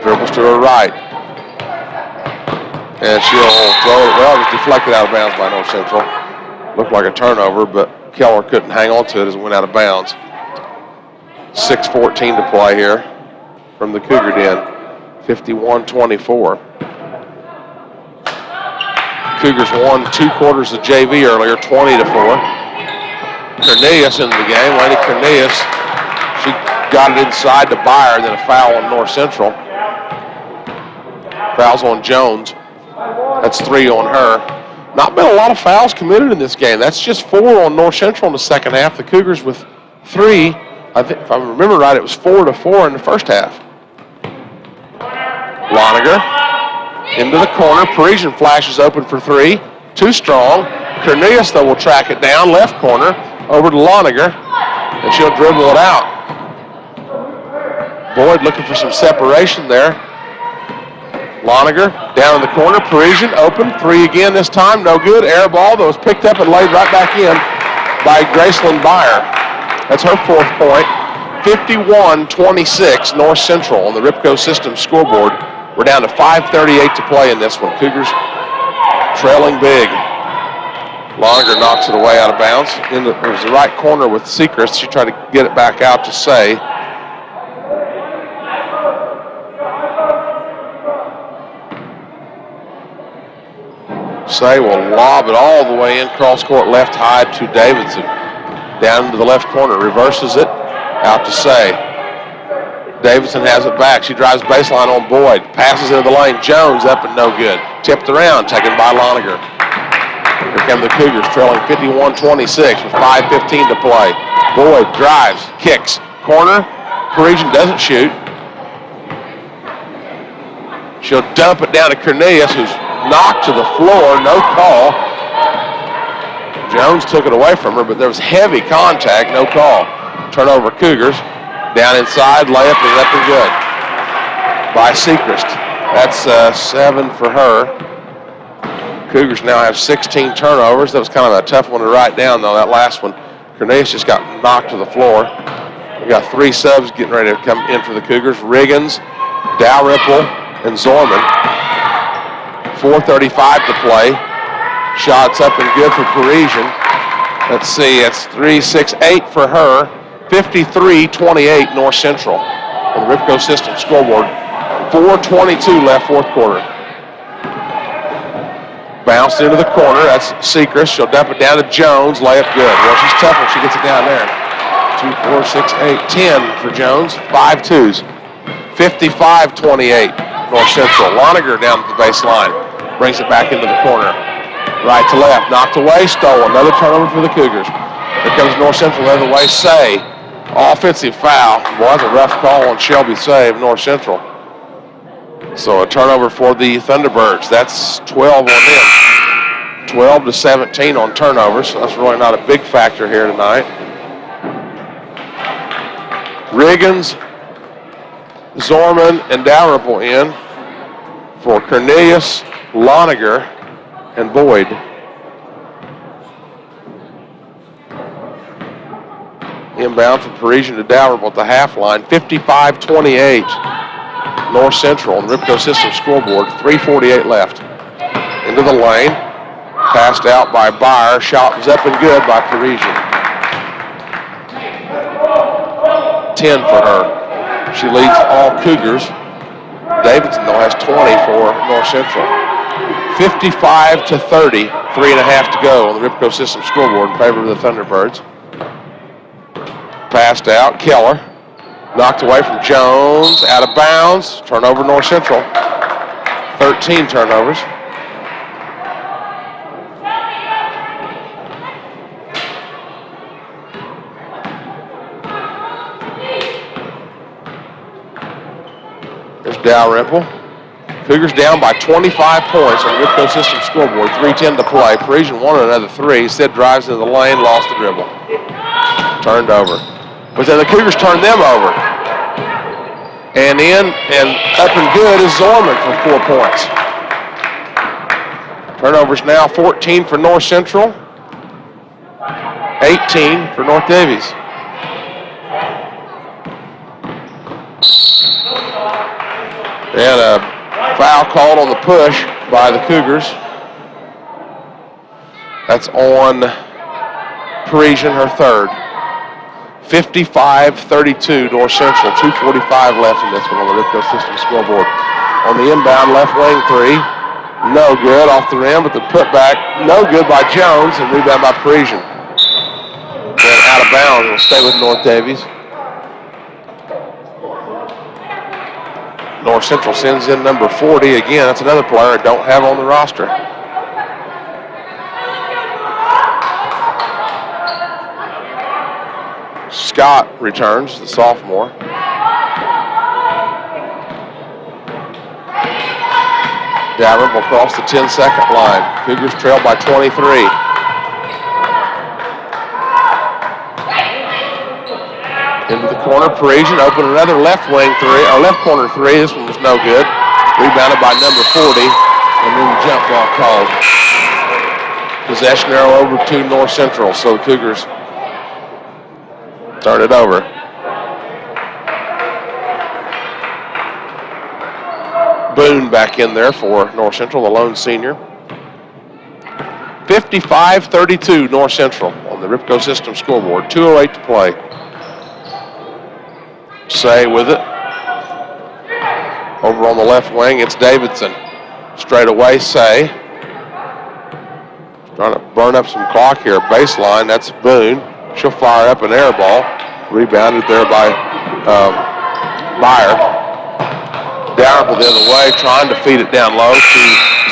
[SPEAKER 1] Dribbles to her right. And she'll throw it. Well, it was deflected out of bounds by North Central. Looked like a turnover, but Keller couldn't hang on to it as it went out of bounds. 6:14 to play here from the Cougar Den. 51-24. Cougars won 2 quarters of JV earlier, 20-4. Cornelius into the game. Lady Cornelius, she got it inside to Byer, then a foul on North Central. Fouls on Jones. That's 3 on her. Not been a lot of fouls committed in this game. That's just 4 on North Central in the second half. The Cougars with 3. I think, if I remember right, it was 4-4 in the first half. Loniger into the corner. Parisian flashes open for 3. Too strong. Cornelius, though, will track it down. Left corner over to Loniger, and she'll dribble it out. Boyd looking for some separation there. Loniger down in the corner. Parisian open. 3 again this time. No good. Air ball that was picked up and laid right back in by Graceland Byer. That's her 4th point. 51-26 North Central on the Ripco system scoreboard. We're down to 5:38 to play in this one. Cougars trailing big. Loniger knocks it away out of bounds. It was the right corner with Sechrist. She tried to get it back out to Say. Say will lob it all the way in cross court left high to Davidson. Down into the left corner, reverses it, out to Say. Davidson has it back. She drives baseline on Boyd. Passes into the lane. Jones up and no good. Tipped around, taken by Loniger. Here come the Cougars trailing 51-26 with 5:15 to play. Boyd drives, kicks, corner. Parisian doesn't shoot. She'll dump it down to Cornelius, who's knocked to the floor, no call. Jones took it away from her, but there was heavy contact, no call. Turnover Cougars. Down inside, layup is up and good by Sechrist. That's 7 for her. Cougars now have 16 turnovers. That was kind of a tough one to write down, though, that last one. Cornelius just got knocked to the floor. We got 3 subs getting ready to come in for the Cougars. Riggins, Dalrymple, and Zorman. 4:35 to play. Shots up and good for Parisian. Let's see, it's 3-6-8 for her. 53-28 North Central on the Ripco system scoreboard. 4:22 left fourth quarter. Bounced into the corner. That's Sechrist. She'll dump it down to Jones. Layup good. Well, she's tough when she gets it down there. 2, 4, 6, 8, 10 for Jones. 5 twos. 55-28. North Central. Loniger down at the baseline. Brings it back into the corner. Right to left. Knocked away. Stolen. Another turnover for the Cougars. Here comes North Central the other way. Say. Offensive foul. Boy, that's a rough call on Shelby Say of North Central. So a turnover for the Thunderbirds. That's 12 on them. 12 to 17 on turnovers. So that's really not a big factor here tonight. Riggins, Zorman, and Dalrymple in for Cornelius, Loniger, and Boyd. Inbound from Parisian to Dalrymple at the half line. 55-28. North Central on the Ripco System scoreboard. 3:48 left. Into the lane. Passed out by Byer. Shot was up and good by Parisian. 10 for her. She leads all Cougars. Davidson, though, has 20 for North Central. 55-30. 3.5 to go on the Ripco System scoreboard in favor of the Thunderbirds. Passed out. Keller. Knocked away from Jones. Out of bounds. Turnover North Central. 13 turnovers. There's Dalrymple. Cougars down by 25 points on the Ripco System scoreboard. 3:10 to play. Parisian wanted another 3. Sid drives into the lane, lost the dribble. Turned over. But then the Cougars turned them over. And in and up and good is Zorman for 4 points. Turnovers now 14 for North Central, 18 for North Daviess. And a foul called on the push by the Cougars. That's on Parisian, her third. 55-32 North Central. 2:45 left in this one on the Ripco System scoreboard. On the inbound left wing 3. No good off the rim, but the putback no good by Jones and rebound by Parisian. And out of bounds. Will stay with North Daviess. North Central sends in number 40 again. That's another player I don't have on the roster. Scott returns, the sophomore. Dalrymple across the 10-second line. Cougars trail by 23. Into the corner, Parisian open another left wing 3, or left corner 3. This one was no good. Rebounded by number 40, and then the jump ball called. Possession arrow over to North Central, so the Cougars turn it over. Boone back in there for North Central, the lone senior. 55-32 North Central on the Ripco System scoreboard. 2:08 to play. Say with it. Over on the left wing, it's Davidson. Straight away, Say. Trying to burn up some clock here. Baseline, that's Boone. She'll fire up an air ball. Rebounded there by Byer. Dalrymple the other way, trying to feed it down low to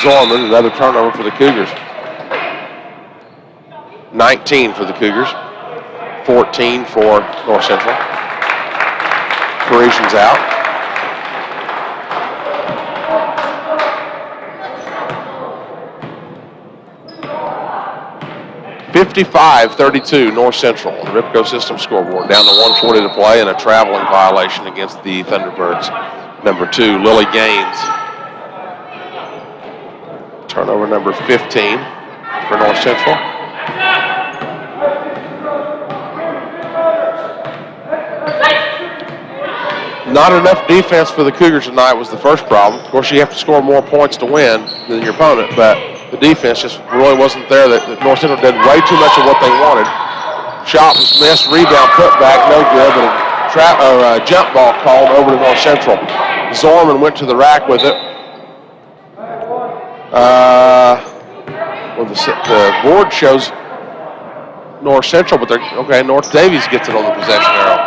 [SPEAKER 1] Zorman. Another turnover for the Cougars. 19 for the Cougars. 14 for North Central. Parisian's out. (55-32) North Central on the Ripco System scoreboard. Down to 1:40 to play and a traveling violation against the Thunderbirds. Number 2, Lily Gaines. Turnover number 15 for North Central. Not enough defense for the Cougars tonight was the first problem. Of course, you have to score more points to win than your opponent, but the defense just really wasn't there. That North Central did way too much of what they wanted. Shot was missed, rebound, put back, no good, but a jump ball called over to North Central. Zorman went to the rack with it. Well, the board shows North Central, but okay, North Daviess gets it on the possession arrow.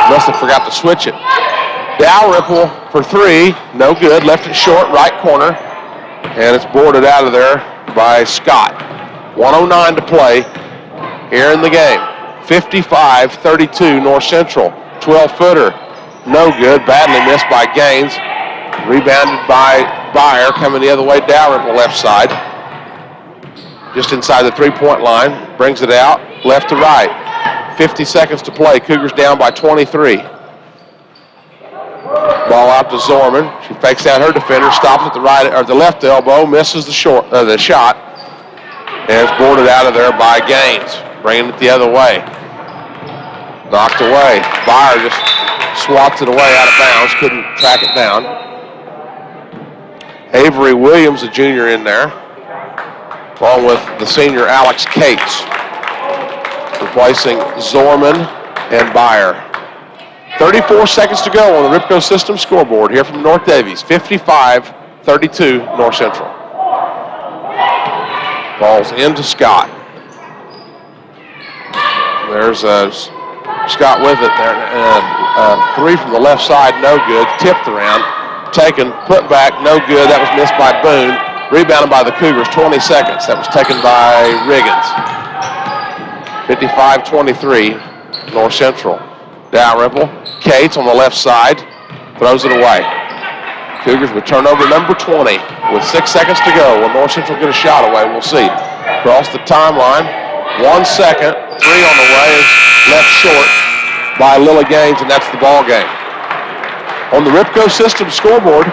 [SPEAKER 1] Must have forgot to switch it. Dalrymple for 3, no good. Left it short, right corner, and it's boarded out of there by Scott. 1:09 to play here in the game. 55-32 North Central. 12-footer, no good. Badly missed by Gaines. Rebounded by Byer, coming the other way. Dalrymple left side. Just inside the three-point line. Brings it out, left to right. 50 seconds to play. Cougars down by 23. Ball out to Zorman. She fakes out her defender, stops at the right or the left elbow, misses the shot, and it's boarded out of there by Gaines. Bringing it the other way. Knocked away. Byer just swats it away out of bounds. Couldn't track it down. Avery Williams, a junior, in there, along with the senior Alex Cates, replacing Zorman and Byer. 34 seconds to go on the Ripco System scoreboard here from North Daviess. 55-32 North Central. Ball's into Scott. There's Scott with it there. And 3 from the left side, no good. Tipped around. Taken, put back, no good. That was missed by Boone. Rebounded by the Cougars, 20 seconds. That was taken by Riggins. 55-23, North Central. Dalrymple, Cates on the left side, throws it away. Cougars with turnover number 20 with 6 seconds to go. Will North Central get a shot away? We'll see. Across the timeline, 1 second, 3 on the way, is left short by Lily Gaines, and that's the ball game. On the Ripco System scoreboard,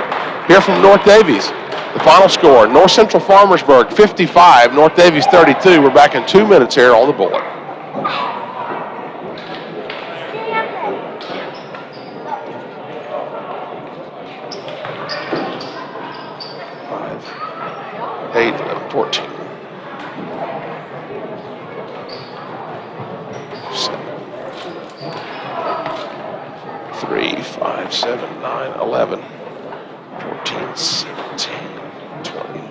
[SPEAKER 1] here from North Daviess, the final score, North Central Farmersburg 55, North Daviess 32. We're back in 2 minutes here on the bullet. Five, 8, 11, 14. 3, 5, 7, 9, 11, 14, 17, 20.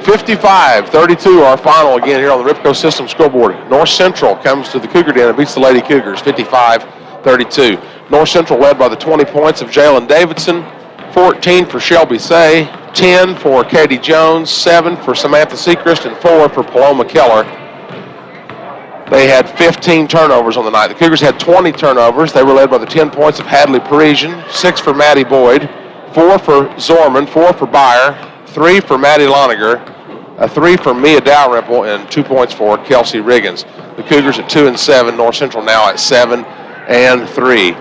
[SPEAKER 1] $55-32 our final again here on the Ripco System scoreboard. North Central comes to the Cougar Den and beats the Lady Cougars 55-32. North Central led by the 20 points of Jalen Davidson, 14 for Shelby Say, 10 for Katie Jones, 7 for Samantha Sechrist, and 4 for Paloma Keller. They had 15 turnovers on the night. The Cougars had 20 turnovers. They were led by the 10 points of Hadley Parisian, 6 for Maddie Boyd, 4 for Zorman, 4 for Byer, 3 for Maddie Loniger, a 3 for Mia Dalrymple, and 2 points for Kelsey Riggins. The Cougars at 2-7, North Central now at 7-3.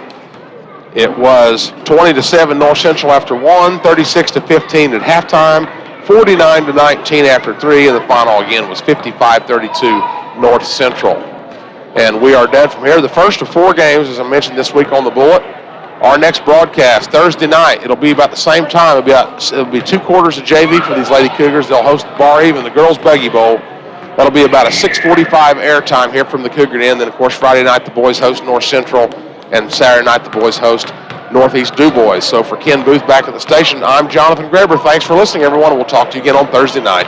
[SPEAKER 1] It was 20-7 North Central after 1, 36-15 at halftime, 49-19 after 3, and the final again was 55-32 North Central. And we are done from here. The first of 4 games, as I mentioned this week on the bullet, Our next broadcast, Thursday night, it'll be about the same time. It'll be 2 quarters of JV for these Lady Cougars. They'll host the Bar Eve and the Girls Buggy Bowl. That'll be about a 6:45 airtime here from the Cougar Den. Then, of course, Friday night the boys host North Central, and Saturday night the boys host Northeast DuBois. So for Ken Booth back at the station, I'm Jonathan Graber. Thanks for listening, everyone, and we'll talk to you again on Thursday night.